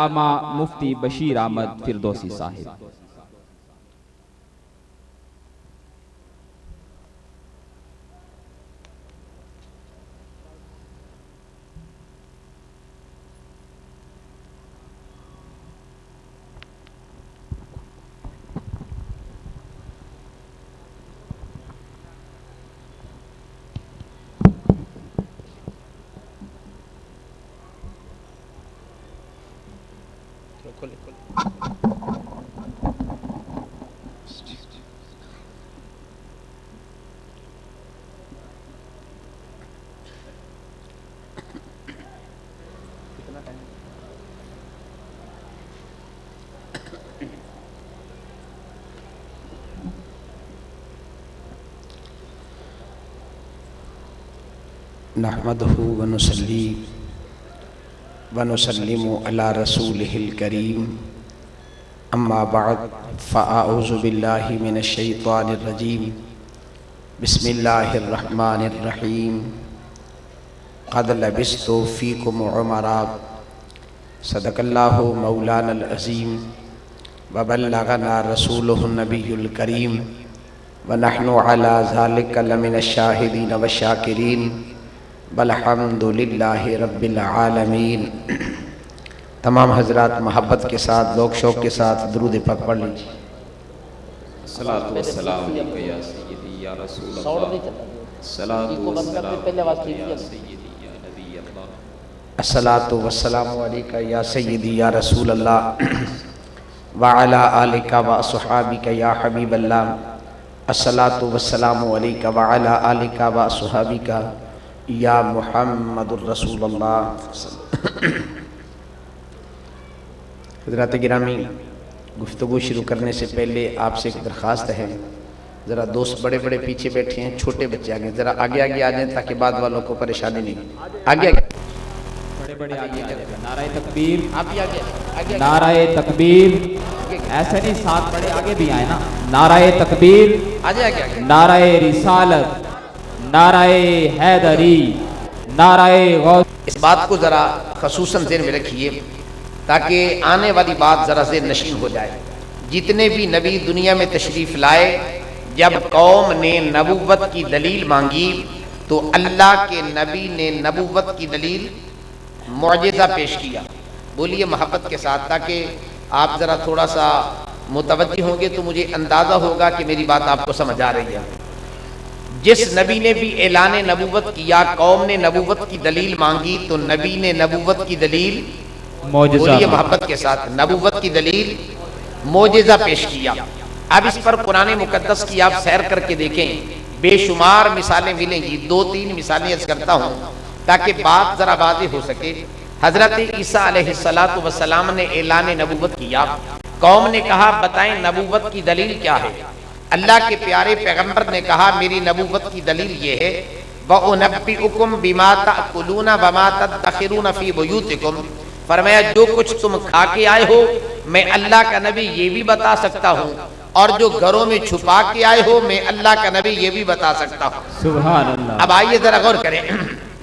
علامہ مفتی بشیر احمد فردوسی صاحب۔ نحمده ونصلي ونسلم على رسوله الكريم اما بعد فاعوذ بالله من الشيطان الرجيم بسم الله الرحمن الرحيم قد لبثت فيكم عمرا صدق الله مولانا العظيم وبلغنا رسوله النبي الكريم ونحن على ذلك لمن الشاهدين والشاكرين والحمد للہ رب العالمین۔ تمام حضرات محبت کے ساتھ ذوق شوق کے ساتھ درود پاک پڑھ لیجیے۔ الصلاۃ والسلام علیکہ یا سیدی یا رسول اللہ، الصلاۃ والسلام علیکہ یا سیدی یا نبی اللہ، الصلاۃ والسلام علیکہ یا سیدی یا رسول اللہ وعلی آلک واصحابک یا حبیب اللہ، الصلاۃ والسلام علیکہ وعلی آلک واصحابک یا محمد الرسول اللہ۔ حضرات گرامی، گفتگو شروع کرنے سے پہلے آپ سے ایک درخواست ہے، ذرا دوست بڑے بڑے پیچھے بیٹھے ہیں، چھوٹے بچے آگے ذرا آگے آگے آ جائیں تاکہ بعد والوں کو پریشانی نہیں۔ آگے آگے بڑے بڑے آگے آ جائیں۔ نعرہ تکبیر، آپ ہی آگے، نعرہ تکبیر، ایسے نہیں ساتھ بڑے آگے بھی آئے نا۔ نعرہ تکبیر، نعرہ رسالت، نعرہ حیدری، نعرہ غوث۔ اس بات کو ذرا خصوصاً ذہن میں رکھیے تاکہ آنے والی بات ذرا ذہن نشین ہو جائے۔ جتنے بھی نبی دنیا میں تشریف لائے، جب قوم نے نبوت کی دلیل مانگی تو اللہ کے نبی نے نبوت کی دلیل معجزہ پیش کیا۔ بولیے محبت کے ساتھ تاکہ آپ ذرا تھوڑا سا متوجہ ہوں گے تو مجھے اندازہ ہوگا کہ میری بات آپ کو سمجھ آ رہی ہے۔ جس نبی نے بھی اعلان نبوت کیا، قوم نے نبوت کی دلیل مانگی تو نبی نے نبوت کی دلیل معجزہ، بولیے محبت کے ساتھ، نبوت کی دلیل معجزہ پیش کیا۔ اب اس پر قرآن مقدس کی آپ سیر کر کے دیکھیں، بے شمار مثالیں ملیں گی۔ دو تین مثالیں عرض کرتا ہوں تاکہ بات ذرا واضح ہو سکے۔ حضرت عیسیٰ علیہ السلام نے اعلان نبوت کیا، قوم نے کہا بتائیں نبوت کی دلیل کیا ہے؟ اللہ کے پیارے پیغمبر نے کہا میری نبوت کی دلیل یہ ہے، وَأُنَبِّئُكُمْ بِمَا تَأْكُلُونَ وَمَا تَدَّخِرُونَ فِي بُيُوتِكُمْ، فرمایا جو کچھ تم کھا کے آئے ہو میں اللہ کا نبی یہ بھی بتا سکتا ہوں، اور جو گھروں میں چھپا کے آئے ہو میں اللہ کا نبی یہ بھی بتا سکتا ہوں۔ سبحان اللہ۔ اب آئیے ذرا غور کریں،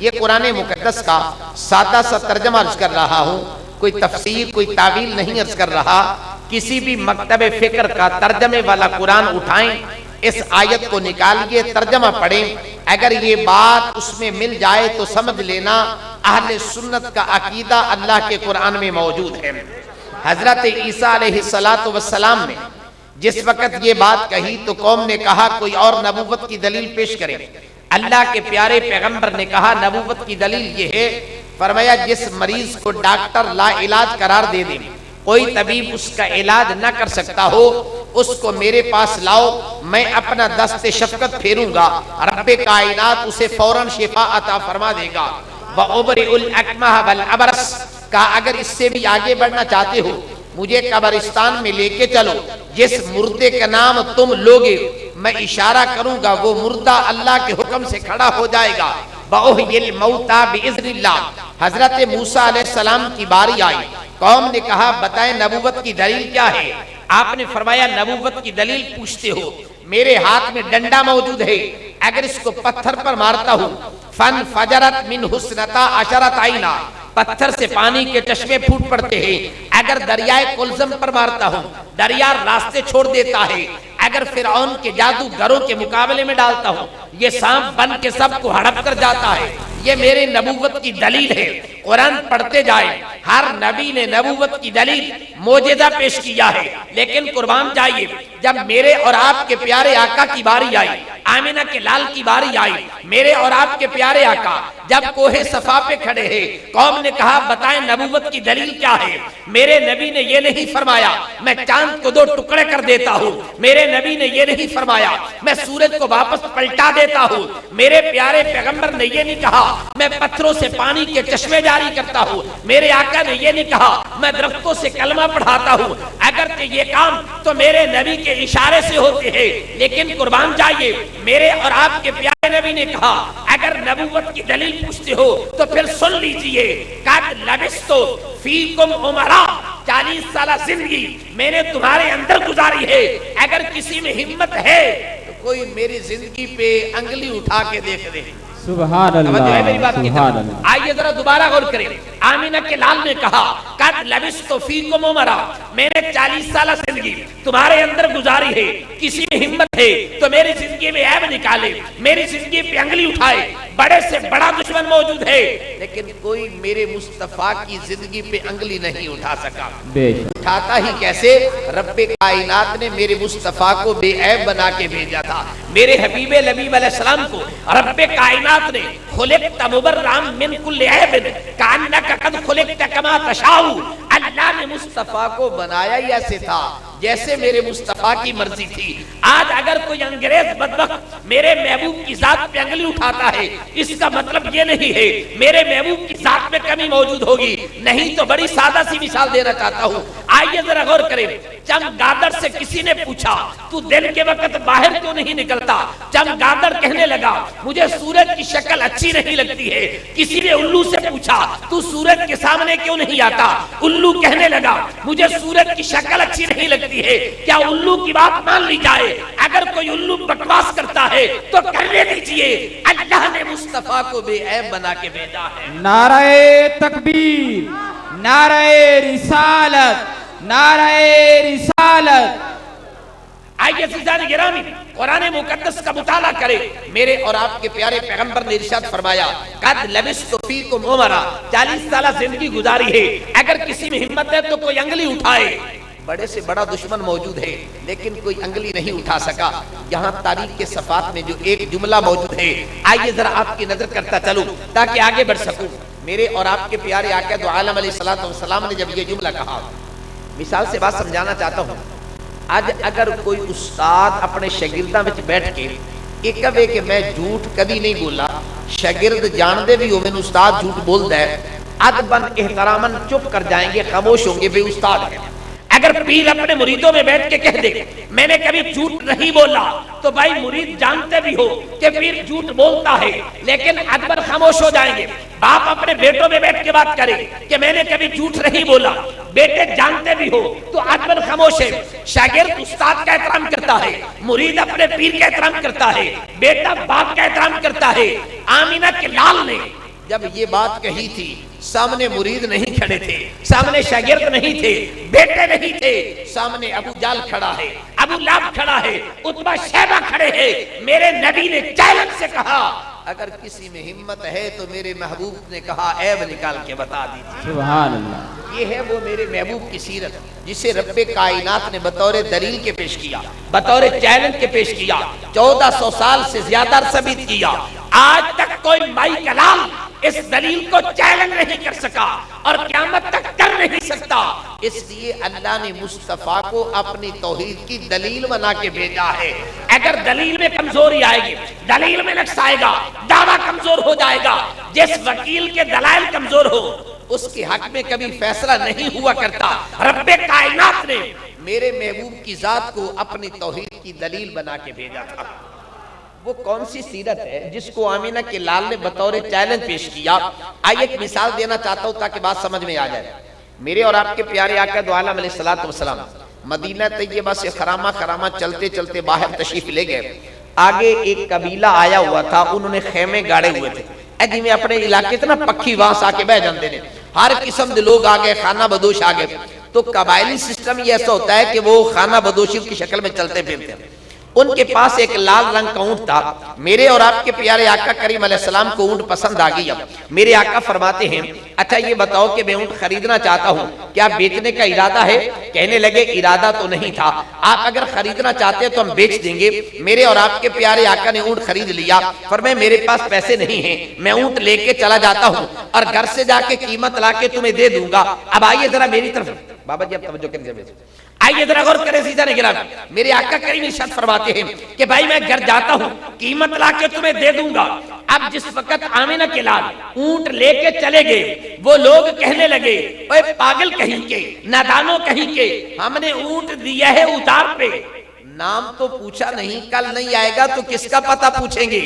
یہ قرآن مقدس کا سادہ سا ترجمہ عرض کر رہا ہوں، کوئی تفسیر کوئی تعویل نہیں عرض کر رہا۔ کسی بھی مکتب فکر کا ترجمے والا قرآن اٹھائیں، اس آیت کو نکالیے، ترجمہ پڑھیں، اگر یہ بات اس میں مل جائے تو سمجھ لینا اہل سنت کا عقیدہ اللہ کے قرآن میں موجود ہے۔ حضرت عیسیٰ علیہ السلام نے جس وقت یہ بات کہی تو قوم نے کہا کوئی اور نبوت کی دلیل پیش کرے۔ اللہ کے پیارے پیغمبر نے کہا نبوت کی دلیل یہ ہے، فرمایا جس مریض کو ڈاکٹر لا علاج قرار دے دے، کوئی طبیب اس کا علاج نہ کر سکتا ہو، اس کو میرے پاس لاؤ، میں اپنا دست شفقت پھیروں گا، رب کائنات اسے فوراً شفا عطا فرما دے گا۔ وَأُبْرِئُ الْأَكْمَحَ وَالْأَبْرَصَ، کہا اگر اس سے بھی آگے بڑھنا چاہتے ہو مجھے قبرستان میں لے کے چلو، جس مردے کا نام تم لوگے میں اشارہ کروں گا وہ مردہ اللہ کے حکم سے کھڑا ہو جائے گا۔ وَأُحْيِي الْمَوْتَى بِإِذْنِ اللَّهِ، حضرت موسیٰ علیہ السلام کی باری آئی، قوم نے کہا بتائیں نبوت کی دلیل کیا ہے؟ آپ نے فرمایا نبوت کی دلیل پوچھتے ہو، میرے ہاتھ میں ڈنڈا موجود ہے، اگر اس کو پتھر پر مارتا ہوں فن فجرت من حسنتا عشرت عینا، पत्थर से पानी के चश्मे फूट पड़ते हैं। अगर दरियाए कुलज़म पर मारता हूँ, दरिया रास्ते छोड़ देता है। अगर फिरौन के जादूगरों के मुकाबले में डालता हूँ, ये सांप बन के सबको हड़प कर जाता है। ये मेरे नबूवत की दलील है। कुरान पढ़ते जाए, हर नबी ने नबूवत की दलील मोजेज़ा पेश किया है। लेकिन कुर्बान जाइए, जब मेरे और आपके प्यारे आका की बारी आई, आमिना के लाल की बारी आई, मेरे और आपके प्यारे आका जब कोहे सफा पे खड़े हैं, कौम ने कहा बताएं नबूवत की दलील क्या है। मेरे नबी ने ये नहीं फरमाया मैं चांद को 2 टुकड़े कर देता हूँ। मेरे नबी ने ये नहीं फरमाया मैं सूरज को वापस पलटा देता हूँ। मेरे प्यारे पैगंबर ने ये नहीं कहा मैं पत्थरों से पानी के चश्मे जारी करता हूँ। मेरे आका ने ये नहीं कहा मैं दरख्तों से कलमा पढ़ाता हूँ। अगर ये काम तो मेरे नबी के इशारे से होते हैं। लेकिन कुर्बान जाइए, मेरे और आपके प्यारे नबी ने कहा अगर नबूवत की दलील पूछते हो तो फिर सुन लीजिए, कद लबिस्तु फीकुम उमरा, 40 साल जिंदगी मैंने तुम्हारे अंदर गुजारी है। अगर किसी में हिम्मत है तो कोई मेरी जिंदगी पे अंगली उठा के देख दे। सुभान अल्लाह, मेरी बात की सुभान अल्लाह। आइए जरा दोबारा गौर करें। आमिना के लाल ने कहा कद लबिस्तु फीकुम उमरा, मैंने 40 साल जिंदगी तुम्हारे अंदर गुजारी है। किसी में हिम्मत है तो मेरी जिंदगी में ऐब निकाले, मेरी जिंदगी पे अंगली उठाए। बड़े से बड़ा दुश्मन मौजूद है, लेकिन कोई मेरे मुस्तफा की जिंदगी पे अंगली नहीं उठा सका। उठाता ही कैसे? रब्बे कायनात ने मेरे मुस्तफा को बेऐब बना के भेजा था। मेरे हबीबे लबीब अलैहिस्सलाम को रब्बे कायनात ने खुलिक़्ता मुबर्रअम मिन कुल्लि ऐबिन कअन्नका क़द खुलिक़्ता कमा तशाउ, अल्लाह ने मुस्तफा को बनाया ही ऐसे था जैसे मेरे मुस्तफा की मर्जी थी। आज अगर कोई अंग्रेज बदबख्त मेरे महबूब की जात पे अंगली उठाता है, इसका मतलब ये नहीं है मेरे महबूब की जात में कमी मौजूद होगी। नहीं तो बड़ी सादा सी मिसाल देना चाहता हूँ। आइए जरा गौर करें। चमगादड़ से किसी ने पूछा तू दिन के वक्त बाहर क्यों नहीं निकलता? चमगादड़ कहने लगा मुझे सूरज की शक्ल अच्छी नहीं लगती है। किसी ने उल्लू से पूछा तू सूरज के सामने क्यों नहीं आता? उल्लू कहने लगा मुझे सूरज की शक्ल अच्छी नहीं लगती है। क्या उल्लू की बात मान ली जाए? अगर कोई उल्लू बकवास करता है तो करने दीजिए, अल्लाह ने मुस्तफा को बेऐब बना के भेजा है। नाराए तकबीर, नाराए रिसालत, नाराए रिसालत। आइए अज़ीज़ान गिरामी, कुरान मुक़द्दस का मुताला करें। मेरे और आपके प्यारे पैगंबर ने इरशाद फरमाया कद लबिस्तु फीकुम उमरा, 40 साल जिंदगी गुजारी है। अगर किसी में हिम्मत है तो कोई अंगली उठाए। बड़े से बड़ा दुश्मन मौजूद है, लेकिन कोई अंगली नहीं उठा सका। यहाँ तारीख के सफ़ात में जो एक जुमला मौजूद है, आइए जरा आपकी नजर करता चलूं ताकि आगे बढ़ सकूं। मेरे और आपके प्यारे आका दो आलम अलैहिस्सलातु वस्सलाम ने जब ये जुमला कहा, मिसाल से बात समझाना चाहता हूँ। आज अगर कोई उस्ताद अपने शागिर्दां विच बैठ के एक कहे कि मैं झूठ कभी नहीं बोला, शागिर्द जानते भी हो मैंने उस्ताद झूठ बोलता है, अदबन एहतरामन चुप कर जाएंगे, खामोश होंगे, वे उस्ताद है। अगर पीर अपने मुरीदों में बैठ के कह दे मैंने कभी झूठ नहीं बोला, तो भाई मुरीद जानते भी हो कि पीर झूठ बोलता है, लेकिन अदबन खामोश हो जाएंगे। बाप अपने बेटों में बैठ के बात करे कि मैंने कभी झूठ नहीं बोला, बेटे जानते भी हो तो अदबन खामोश है। शागिर्द उस्ताद का एहतराम करता है, मुरीद अपने पीर का एहतराम करता है, बेटा बाप का एहतराम करता है। आमिना के लाल ने जब ये बात कही थी, सामने मुरीद नहीं खड़े थे, सामने शागिर्द नहीं थे, बेटे नहीं थे, सामने अबू जाल खड़ा है, अबू लाब खड़ा है, उतबा शैबा खड़े हैं। मेरे नबी ने चैलेंज से कहा अगर किसी में हिम्मत है तो मेरे महबूब ने कहा ऐब निकाल के बता दीजिए। सुभान अल्लाह। ये है वो मेरे महबूब की सीरत जिसे रब्बे कायनात ने बतौर दलील के पेश किया, बतौर चैलेंज के पेश किया। 1400 साल से ज्यादा साबित किया। आज तक कोई माई कलाम इस दलील को चैलेंज नहीं कर सका और क़यामत तक कर नहीं सकता। इसलिए अल्लाह ने मुस्तफा को अपनी तौहीद की दलील बना के भेजा है। अगर दलील में कमजोरी आएगी, दलील में नक्स आएगा, दावा कमजोर हो जाएगा। जिस वकील के दलाइल कमजोर हो उसके हक में कभी फैसला नहीं हुआ करता। रब्बे कायनात ने मेरे महबूब की जात को अपनी तौहीद की दलील बना के भेजा था। वो कौन सी सीरत है जिसको आमिना के लाल ने बतौर चैलेंज पेश किया? आइए एक मिसाल देना चाहता हूँ ताकि बात समझ में आ जाए। मेरे और आपके प्यारे आका दो आलम अलैहिस्सलातु वस्सलाम मदीना तैयबा से खरामा खरामा चलते चलते बाहर तशरीफ ले गए। आगे एक कबीला आया हुआ था, उन्होंने खेमे गाड़े हुए थे। जिमें अपने इलाके ना पक्षी वहां आके बह जाते हैं। ہر قسم دے لوگ آ گئے، خانہ بدوش آ گئے. تو قبائلی سسٹم یہ ایسا ہوتا ہے کہ وہ خانہ بدوشی کی شکل میں چلتے پھرتے ہیں. ان کے پاس ایک لال رنگ کا اونٹ تھا. میرے اور آپ کے پیارے آقا کریم علیہ السلام کو اونٹ پسند آ گیا. میرے آقا فرماتے ہیں اچھا یہ بتاؤ کہ میں اونٹ خریدنا چاہتا ہوں، کیا بیچنے کا ارادہ ہے؟ کہنے لگے ارادہ تو نہیں تھا، آپ اگر خریدنا چاہتے تو ہم بیچ دیں گے. میرے اور آپ کے پیارے آقا نے اونٹ خرید لیا. فرمایا میرے پاس پیسے نہیں ہیں، میں اونٹ لے کے چلا جاتا ہوں اور گھر سے جا کے قیمت لا کے تمہیں دے دوں گا. اب آئیے ذرا میری طرف، بابا جی اب توجہ کریں، آئیے ذرا غور کریں سیدھا نہیں گرامی. میرے آقا کریم ارشاد فرماتے ہیں کہ بھائی میں گھر جاتا ہوں، قیمت لا کے تمہیں دے دوں گا. اب جس وقت آمنہ کے لال اونٹ لے کے چلے گئے، وہ لوگ کہنے لگے اے پاگل کہیں کے، نادانوں کہیں کے، ہم نے اونٹ دیا ہے اتار پہ، نام تو پوچھا نہیں، کل نہیں آئے گا تو کس کا پتہ پوچھیں گے؟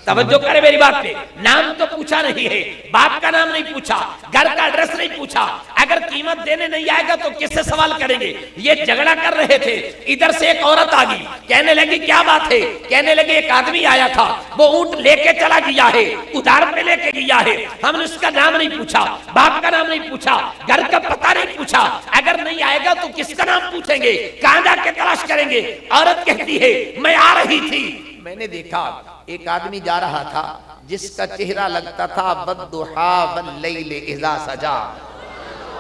توجہ کرے میری بات پہ. نام تو پوچھا نہیں ہے، باپ کا نام نہیں پوچھا، گھر کا ایڈریس نہیں پوچھا. اگر قیمت دینے نہیں آئے گا تو کس سے سوال کریں گے؟ یہ جھگڑا کر رہے تھے. ادھر سے ایک عورت آ گئی، کہنے لگی کیا بات ہے؟ کہنے لگے ایک آدمی آیا تھا، وہ اونٹ لے کے چلا گیا ہے، ادھار پہ لے کے گیا ہے. ہم نے اس کا نام نہیں پوچھا، باپ کا نام نہیں پوچھا، گھر کا پتہ نہیں پوچھا. اگر نہیں آئے گا تو کس کا نام پوچھیں گے؟ کہاں جا کے تلاش کریں گے؟ عورت کہتی ہے میں آ رہی تھی، میں نے دیکھا ایک آدمی جا رہا تھا جس کا چہرہ لگتا تھا والضحا واللیل اذا سجا.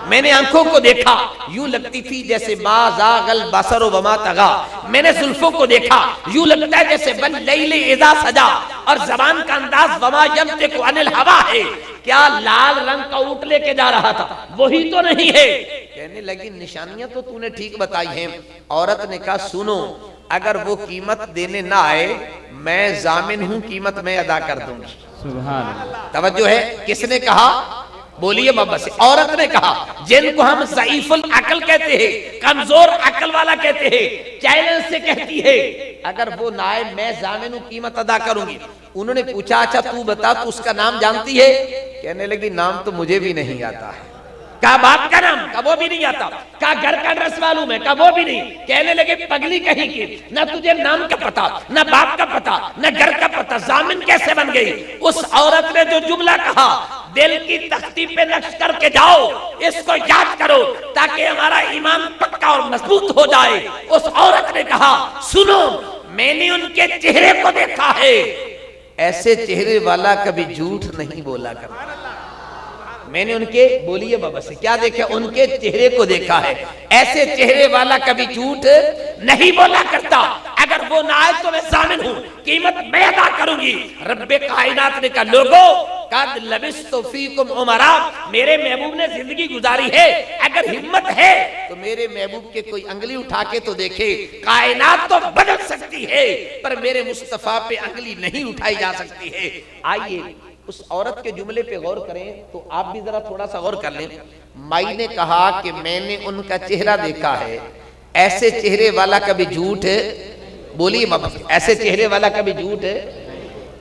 میں نے آنکھوں کو دیکھا یوں لگتی تھی جیسے ما زاغ البصر وما طغى. میں نے زلفوں کو دیکھا یوں لگتا ہے جیسے واللیل اذا سجا. اور زبان کا انداز وما ينطق عن الهوى ہے. کیا لال رنگ کا اونٹ لے کے جا رہا تھا؟ وہی تو نہیں ہے. کہنے لگی نشانیاں تو تو نے ٹھیک بتائی ہیں. عورت نے کہا سنو، اگر وہ قیمت دینے نہ آئے میں ضامن ہوں، قیمت میں ادا کر دوں گی. سبحان اللہ. توجہ ہے. کس نے کہا؟ بولیے محبت سے. عورت نے کہا جن کو ہم ضعیف العقل کہتے ہیں، کمزور عقل والا کہتے ہیں، چیلنج سے کہتی ہے اگر وہ نہ آئے میں ضامن ہوں، قیمت ادا کروں گی. انہوں نے پوچھا اچھا تو بتا تو اس کا نام جانتی ہے؟ کہنے لگی نام تو مجھے بھی نہیں آتا ہے. کہا باپ کا نام؟ کہا وہ بھی نہیں آتا. کہا گھر کا ایڈریس معلوم ہے؟ کہا وہ بھی نہیں. کہنے لگے پگلی کہیں کی، نہ تجھے نام کا پتہ، نہ باپ کا پتہ، نہ گھر کا پتہ، ضامن کیسے بن گئی؟ اس عورت نے جو جملہ کہا دل کی تختی پہ نقش کر کے جاؤ، اس کو یاد کرو تاکہ ہمارا ایمان پکا اور مضبوط ہو جائے. اس عورت نے کہا سنو میں نے ان کے چہرے کو دیکھا ہے، ایسے چہرے والا کبھی جھوٹ نہیں بولا کرتا. میں نے ان کے، بولیے بابا سے، کیا دیکھا؟ ان کے چہرے کو دیکھا ہے، ایسے چہرے والا کبھی جھوٹ نہیں بولا کرتا. اگر وہ نہ آئے تو میں ضامن ہوں، قیمت میں ادا کروں گی. رب کائنات نے کہا لوگو قد لبثت فیکم عمرا، میرے محبوب نے زندگی گزاری ہے، اگر ہمت ہے تو میرے محبوب کے کوئی انگلی اٹھا کے تو دیکھے. کائنات تو بدل سکتی ہے پر میرے مصطفیٰ پہ انگلی نہیں اٹھائی جا سکتی ہے. آئیے اس عورت کے جملے پہ غور کریں تو آپ بھی ذرا تھوڑا سا غور کر لیں. مائی نے کہا کہ میں نے ان کا چہرہ دیکھا ہے، ایسے چہرے والا کبھی جھوٹ، بولیے ایسے چہرے والا کبھی جھوٹ.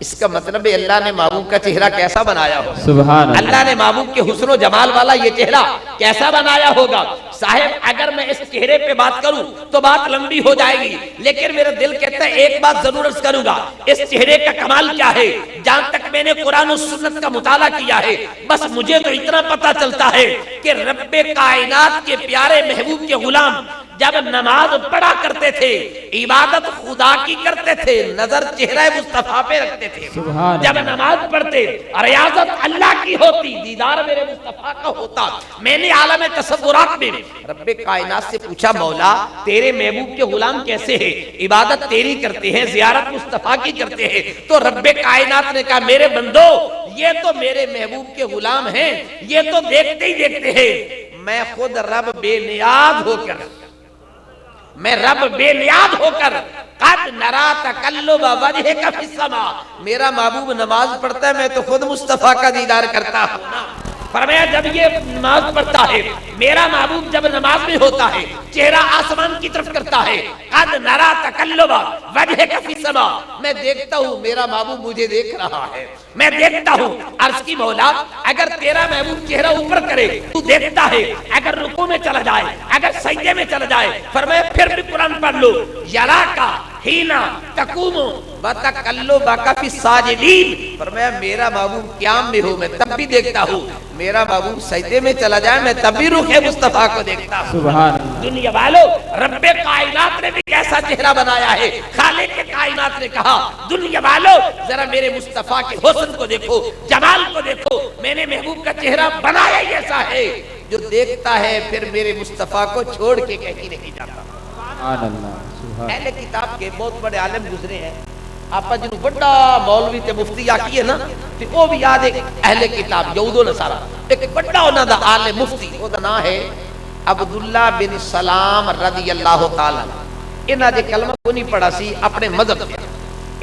اس کا مطلب ہے اللہ نے محبوب کا چہرہ کیسا بنایا ہوگا؟ سبحان اللہ. اللہ نے محبوب کے حسن و جمال والا یہ چہرہ کیسا بنایا ہوگا؟ صاحب اگر میں اس چہرے پہ بات کروں تو بات لمبی ہو جائے گی، لیکن میرا دل کہتا ہے ایک بات ضرور عرض کروں گا. اس چہرے کا کمال کیا ہے؟ جہاں تک میں نے قرآن و سنت کا مطالعہ کیا ہے بس مجھے تو اتنا پتا چلتا ہے کہ رب کائنات کے پیارے محبوب کے غلام جب نماز پڑھا کرتے تھے، عبادت خدا کی کرتے تھے، نظر چہرہ مصطفیٰ پہ رکھتے تھے. جب نماز پڑھتے ریاضت اللہ کی ہوتی، دیدار میرے مصطفیٰ کا ہوتا. میں نے عالم تصورات میں رب کائنات سے پوچھا مولا تیرے محبوب کے غلام کیسے ہیں؟ عبادت تیری کرتے ہیں، زیارت مصطفیٰ کی کرتے ہیں. تو رب کائنات نے کہا میرے بندو یہ تو میرے محبوب کے غلام ہیں، یہ تو دیکھتے ہی دیکھتے ہیں. میں خود رب بے نیاز ہو کر، میں رب بے نیاز ہو کر قد نرا تقلب وجہک فی السماء، میرا محبوب نماز پڑھتا ہے میں تو خود مصطفیٰ کا دیدار کرتا ہوں نا. فرمایا جب یہ نماز پڑھتا ہے میرا محبوب جب نماز میں ہوتا ہے چہرہ آسمان کی طرف کرتا ہے. قد نرا تقلب وجہک فی السماء، میں دیکھتا ہوں میرا محبوب مجھے دیکھ رہا ہے، میں دیکھتا ہوں. عرض کی مولا اگر تیرا محبوب چہرہ اوپر کرے تو دیکھتا ہے، اگر رکوع میں چلا جائے، اگر سجدے میں چلا جائے، فرمایا پھر بھی قرآن پڑھ لو. یراکا ہینا تقوم وتقلبک باقی فی الساجدین، فرمایا میرا محبوب قیام میں ہو میں تب بھی دیکھتا ہوں، میرا محبوب سجدے میں چلا جائے میں تب بھی روح مصطفیٰ کو دیکھتا ہوں۔ سبحان اللہ۔ دنیا والو رب کائنات نے بھی کیسا چہرہ بنایا ہے، خالق کائنات نے کہا دنیا والو ذرا میرے مصطفیٰ کے حسن کو دیکھو، جمال کو دیکھو، میں نے محبوب کا چہرہ بنایا ہی ایسا ہے جو دیکھتا ہے پھر میرے مصطفیٰ کو چھوڑ کے کہیں نہیں جاتا۔ سبحان اللہ۔ سبحان اہل کتاب کے بہت بڑے عالم گزرے ہیں، آپ جنہوں بڑا مولوی تے مفتی آکی ہے نا تے وہ بھی یاد ہے اہل کتاب یہود و نصارہ، ایک بڑا انہاں دا عالم مفتی وہ دا نام ہے عبداللہ بن سلام رضی اللہ تعالیٰ۔ انہاں دے کلمہ کو نہیں پڑھا سی اپنے مذہب سے،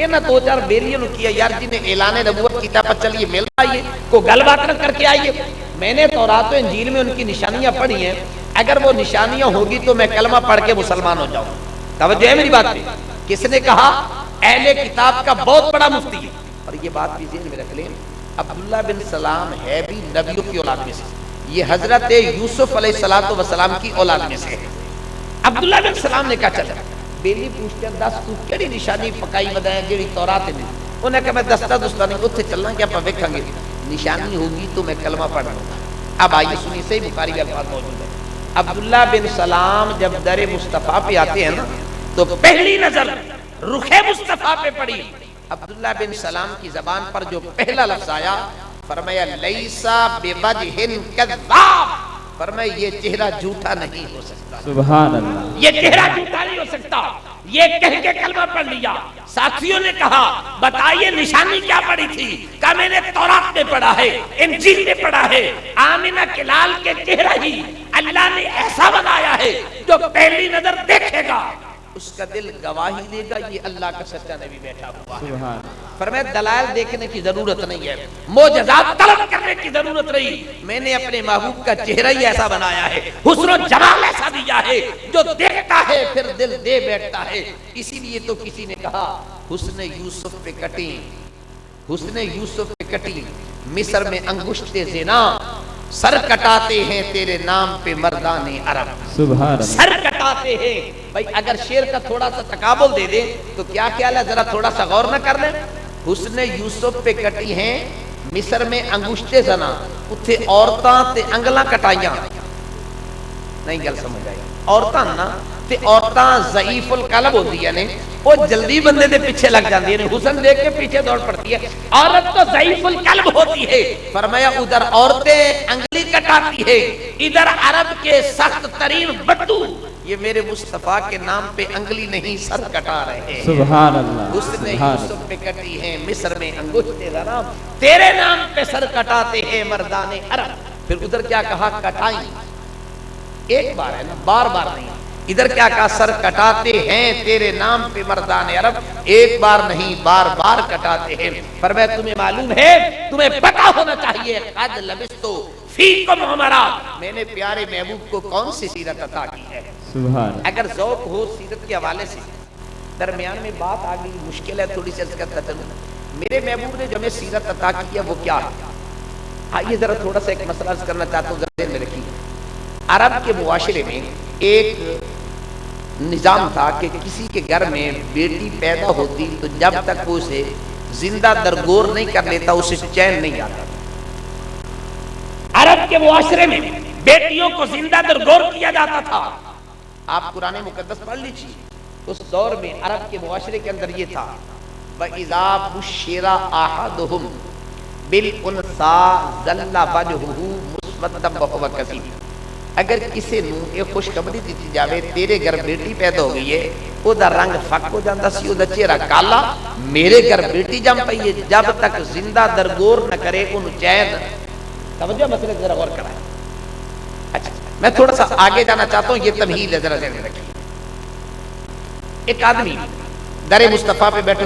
انہاں دو چار بیلیوں نے کیا یار جنہیں اعلان نبوت کیا پر چلیے مل آئیے کو گل بات کر کے آئیے، میں نے تورات و انجیل میں ان کی نشانیاں پڑھی ہیں، اگر وہ نشانیاں ہوگی تو میں کلمہ پڑھ کے مسلمان ہو جاؤں۔ توجہ ہے میری بات پہ؟ کس نے کہا؟ اہل کتاب کا بہت بڑا مفتی ہے، اور یہ بات بھی ذہن میں رکھ لیں عبداللہ بن سلام ہے بھی نبیوں کی اولاد میں سے، یہ حضرت یوسف علیہ السلام کی اولاد میں سے ہے۔ عبداللہ بن سلام نے کہا چلا بیلی پوچھتے ہیں دس تو کیڑی نشانی پکائی بدائیں جیڑی تورات میں، انہوں نے کہا میں دستہ دستہ نہیں اتھے چلنا کیا پا ویکھاں گے، نشانی ہوگی تو میں کلمہ پڑھ لوں گا۔ اب آئیے سنیے صحیح بخاری کے الفاظ موجود ہے، عبداللہ بن سلام جب در مصطفیٰ پہ آتے ہیں نا تو پہلی نظر رخ مصطفیٰ پہ پڑی، عبداللہ بن سلام کی زبان پر جو پہلا لفظ آیا فرمایا لیسا بوجہ کذاب، فرمایا یہ چہرہ جھوٹا نہیں ہو سکتا، سبحان اللہ۔ یہ چہرہ جھوٹا نہیں ہو سکتا، یہ کہہ کے کلمہ پڑھ لیا۔ ساتھیوں نے کہا بتائیے نشانی کیا پڑی تھی؟ کہا میں نے تورات میں پڑھا ہے، انجیل میں پڑھا ہے، آمنہ کے لال کے چہرہ ہی اللہ نے ایسا بنایا ہے جو پہلی نظر دیکھے گا اس کا دل گواہی دے گا یہ اللہ کا سچا نبی بیٹھا ہوا ہے۔ فرمایا دلائل دیکھنے کی ضرورت نہیں ہے، معجزات طلب کرنے کی ضرورت نہیں، میں نے اپنے محبوب کا چہرہ ہی ایسا بنایا ہے، حسن و جمال ایسا دیا ہے جو دیکھتا ہے پھر دل دے بیٹھتا ہے۔ اسی لیے تو کسی نے کہا حسن یوسف پہ کٹی، حسن یوسف پہ کٹی مصر میں انگشت زنا، سر کٹاتے ہیں تیرے نام پہ مردان عرب، سبحان اللہ۔ سر کٹاتے ہیں۔ بھائی اگر شیر کا تھوڑا سا تقابل دے دے تو کیا خیال ہے، ذرا تھوڑا سا غور نہ کر لیں؟ حسن یوسف پہ کٹی ہیں مصر میں انگشت زنا، اتھے عورتاں تے انگلاں کٹائیاں، نہیں گل سمجھ آئی؟ عورتاں نا تے عورتاں ضعیف القلب ہوتی ہے نے، وہ جلدی بندے دے پیچھے لگ جاندی ہے، حسن دیکھ کے پیچھے دوڑ پڑتی ہے، عورت تو ضعیف القلب ہوتی ہے۔ فرمایا ادھر عورتیں انگلی کٹاتی ہے، ادھر عرب کے سخت ترین بدو یہ میرے مصطفیٰ کے نام پہ انگلی نہیں سر کٹا رہے ہیں۔ سبحان اللہ۔ حسن یوسف پہ کٹی ہیں مصر میں انگشت زنا، تیرے نام پہ سر کٹاتے ہیں مردان عرب۔ پھر ادھر کیا کہا؟ کٹائیں، ایک بار ہے نا، بار بار نہیں۔ ادھر کیا کہا؟ سر کٹاتے ہیں تیرے نام پہ مردان عرب، ایک بار نہیں بار بار کٹاتے ہیں۔ فرمایا تمہیں معلوم ہے، تمہیں پتا ہونا چاہیے قد لبستو فیکم عمرا، میں نے پیارے محبوب کو کون سی سیرت عطا کی ہے۔ سبحان۔ اگر ذوق ہو سیرت کے حوالے سے، درمیان میں بات آ گئی مشکل ہے تھوڑی سی عرض کرتا چلوں، میرے محبوب نے جو ہمیں سیرت عطا کی ہے وہ کیا ہے؟ آئیے ذرا تھوڑا سا ایک مسئلہ عرض کرنا چاہتا ہوں، ذرا ذہن میں رکھیے۔ عرب کے معاشرے میں ایک نظام تھا کہ کسی کے گھر میں بیٹی پیدا ہوتی تو جب تک وہ اسے زندہ درگور نہیں کر لیتا اسے چین نہیں آتا۔ عرب کے معاشرے میں بیٹیوں کو زندہ درگور کیا جاتا تھا۔ آپ قرآن مقدس پڑھ لیجیے، اس دور میں عرب کے معاشرے کے اندر یہ تھا وَإِذَا بُشِّرَ أَحَدُهُمْ بِالْأُنثَىٰ ظَلَّ وَجْهُهُ مُسْوَدًّا وَهُوَ كَظِيمٌ، اگر کسی نو ایک خوشخبری دیتی جاوے تیرے گھر بیٹی پیدا ہو گئی ہے، او دا رنگ فک ہو جاندہ سی، او دا چہرہ کالا، میرے گھر بیٹی جم پئی ہے، جب تک زندہ درگور نہ کرے ان چین۔ توجہ مسئلہ ذرا غور کرائیں۔ اچھا میں تھوڑا سا آگے جانا چاہتا ہوں، یہ تمہید ہے، ذرا ذہن میں رکھیے۔ ایک آدمی در مصطفیٰ پہ بیٹھے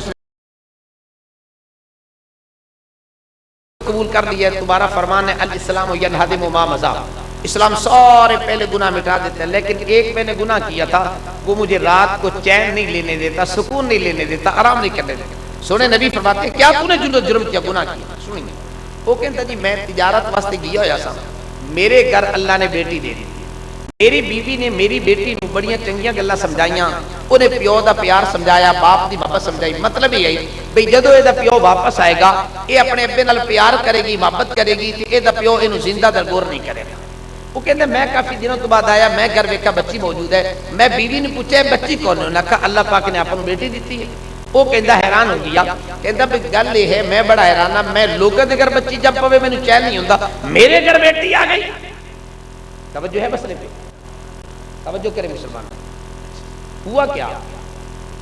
قبول کر لیا، تمہارا فرمان ہے الاسلام ینہدم ما مضی، اسلام سارے پہلے گناہ مٹا دیتا ہے، لیکن ایک میں نے گناہ کیا تھا، وہ مجھے رات کو چین نہیں لینے دیتا، سکون نہیں لینے دیتا، آرام نہیں کرنے دیتا۔ سونے نبی فرماتے ہیں کیا تو نے جرم کیا، گناہ کیا؟ سنیں گے وہ کہتا جی میں تجارت واسطے گیا ہویا سا، میرے گھر اللہ نے بیٹی دے دی، मेरी बीवी ने मेरी बेटी नूं बड़ियां चंगियां गल्लां समझाइयां, उन्हें प्यो दा प्यार समझाया, बाप दी मोहब्बत समझाई। मतलब ये है बई जदों एदा प्यो वापस आएगा, ये अपने अब्बे नाल प्यार करेगी, मोहब्बत करेगी, ते एदा प्यो इहनूं जिंदा दरगोर नहीं करेगा। वो कहंदे मैं काफी दिनों तो बाद आया, मैं घर वेखा बच्ची मौजूद है, मैं बीवी ने पूछा बच्ची कौन है, उन्हें कहा अल्लाह पाक ने आपनूं बेटी दी है। वो कहंदा हैरान हो गया, कहंदा भी गल ये है मैं बड़ा हैरान हां, मैं लोगों के घर बच्ची जब पवे मैनूं चैन नहीं हुंदा, मेरे घर बेटी आ गई। तवज्जो है मसले पे, तवज्जो करें मुसलमान। हुआ क्या?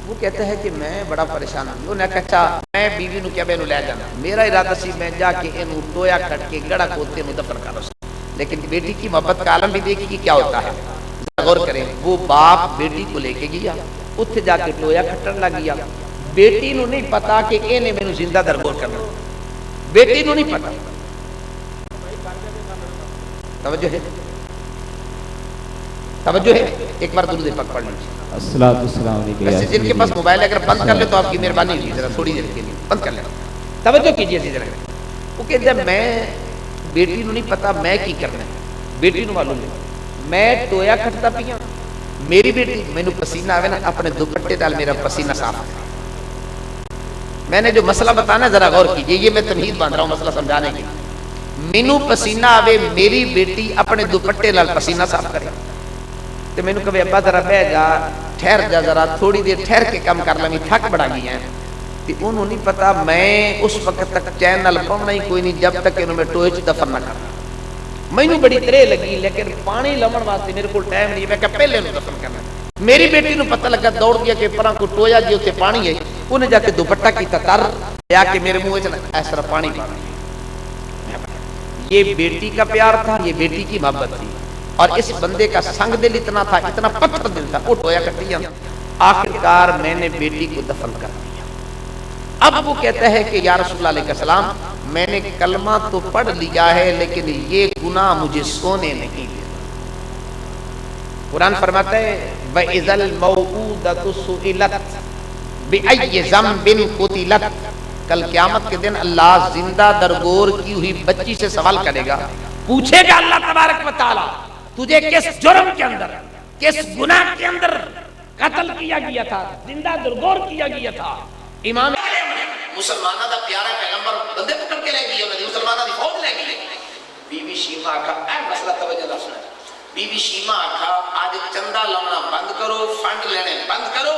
वो कहता है कि मैं बड़ा परेशान हूं। उन्हें कहा अच्छा मैं बीवी नूं क्या मैं ले जाना, मेरा इरादा सी मैं जाके इनू टोया कट के गड़ा खोदते नूं दफन करो, लेकिन बेटी की मोहब्बत का आलम भी देखी कि क्या होता है। गौर करें, वो बाप बेटी को लेके गया, उत्थे जाके टोया खट्टन लग गया। बेटी नूं नहीं पता कि इहने मैनूं जिंदा दरगोर करना, बेटी नूं नहीं पता। तवज्जो है, तवज्जो है। एक बार दुरूद पाक पढ़ लीजिए। अस्सलातु वस्सलाम अलैका। वैसे जिनके पास मोबाइल अगर बंद कर ले तो आपकी मेहरबानी होगी, जरा थोड़ी देर के लिए बंद कर लेना, तवज्जो कीजिए जी जरा। वो कहता है मैं बेटी नूं नहीं पता मैं की करना है, बेटी नूं मालूम है मैं टोया खटता पिया, मेरी बेटी मैनू पसीना आवे ना अपने दुपट्टे नाल मेरा पसीना साफ करे। मैंने जो मसला बताना जरा गौर कीजिए, ये मैं तमहीद बांध रहा हूँ मसला समझाने के। मैनू पसीना आवे, मेरी बेटी अपने दुपट्टे नाल पसीना साफ करे, तो मैनू कहे अब्बा जरा बह जा, ठहर जा, जरा थोड़ी देर ठहर के काम कर लवी, थक बड़ा गई है। तो उन्होंने नहीं पता मैं उस वक्त तक चैन नाल पौना ही कोई नहीं जब तक इन्होंने टोए च दफन ना कर। मैनू बड़ी त्रे लगी, लेकिन पानी लवन वास्ते मेरे को टाइम नहीं, मैं पहले दफन करना। मेरी बेटी नूं पता लगा, दौड़ गया कि परा को टोया जी उत्ते पानी है, उन्हें जाके दुपट्टा किया तर आके मेरे मुंह च इस तरह पानी पा। ये बेटी का प्यार था, ये बेटी की मोहब्बत थी, और इस बंदे का संग दिल इतना था, इतना पत्थर दिल था, वो टोया कर दिया। आखिरकार मैंने बेटी को दफन कर दिया। अब वो कहता है कि या रसूलुल्लाह अलैहिस्सलाम मैंने कलमा तो पढ़ लिया है, लेकिन ये गुनाह मुझे सोने नहीं दिया। कुरान फरमाता है वइज़ल मौऊदतु सुइलत बिअय्यि ज़म्बिन कुतिलत, कल क़यामत के दिन अल्लाह जिंदा दरगोर की हुई बच्ची से सवाल करेगा, पूछेगा अल्लाह तबारक व तआला तुझे किस जुर्म के अंदर, किस गुनाह के अंदर कत्ल किया गया था, जिंदा दरगोर किया गया था। इमाम मुसलमाना दा प्यारा पैगंबर बंदे पकड़ के ले गई, उन्होंने मुसलमाना दी फौज ले गई। बीबी शीमा का ए मसला तवज्जो नाल सुनो। बीबी शीमा आखा आज चंदा लाना बंद करो, फंड लेने बंद करो,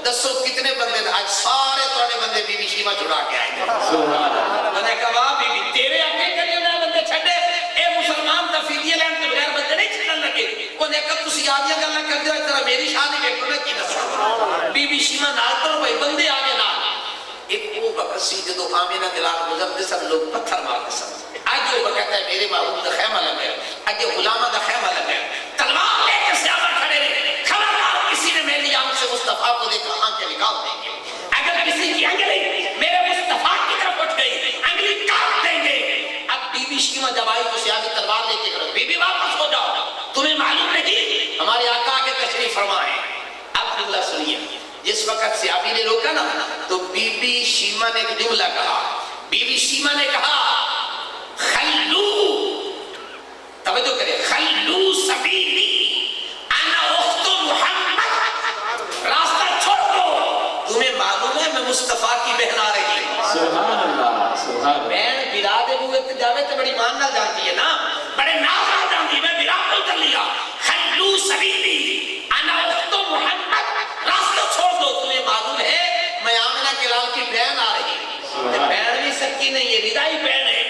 दसो कितने बंदे आज सारे तोड़े बंदे बीबी शीमा छुड़ा के आए। सुभान अल्लाह। मैंने कहा बीबी तेरे आगे करिए ना बंदे छड्डे, ए मुसलमान दा फिदिया लेने तो बगैर बंदे नहीं छड्डन लगे। उन्हें कहा तुसी आदियां गल्लां करदे हो, तेरा मेरी शादी देखो ना की दसो। बीबी शीमा नाल तो भाई बंदे आगे ना। एक वो वक्त सी जदों आमिना दिलाल गुजरदे सन, लोग पत्थर मारदे सन। आज वो वक्त है मेरे महबूब दा खैमा लगे, आज गुलामा दा खैमा लगे, तलवार लेकर सहाबा खड़े रहे। खबरदार किसी ने मेरी आंख से मुस्तफा को देखा आंखें निकाल देंगे, अगर किसी की अंगली मेरे मुस्तफा की तरफ उठ गई अंगली काट देंगे। अब बीबी शीमा जब आई तो सहाबी तलवार लेके करो, बीबी वापस हो जाओ, तुम्हें मालूम नहीं हमारे आका आगे तशरीफ फरमा है। अब अल्लाह सुनिए, जिस वक्त सहाबी ने रोका ना तो बीबी शीमा ने एक जुमला कहा। बीबी शीमा ने कहा खल्लू, तवज्जो करें, खल्लू सबीली अना उख्तु मुहम्मद, रास्ता छोड़ दो, तुम्हें मालूम है मैं मुस्तफा की बहन आ रही हूं। सुभान अल्लाह, सुभान अल्लाह। बहन बिरादे मुंह पे जावे तो बड़ी मान ना जानती है ना, बड़े नाज ना जानती है, मैं बिराद को कर लिया। खल्लू सबीली अना उख्तु मुहम्मद, रास्ता छोड़ दो, तुम्हें मालूम है मैं आमिना के लाल की बहन आ रही हूं। बहन भी सच्ची नहीं है, रिदाई बहन है।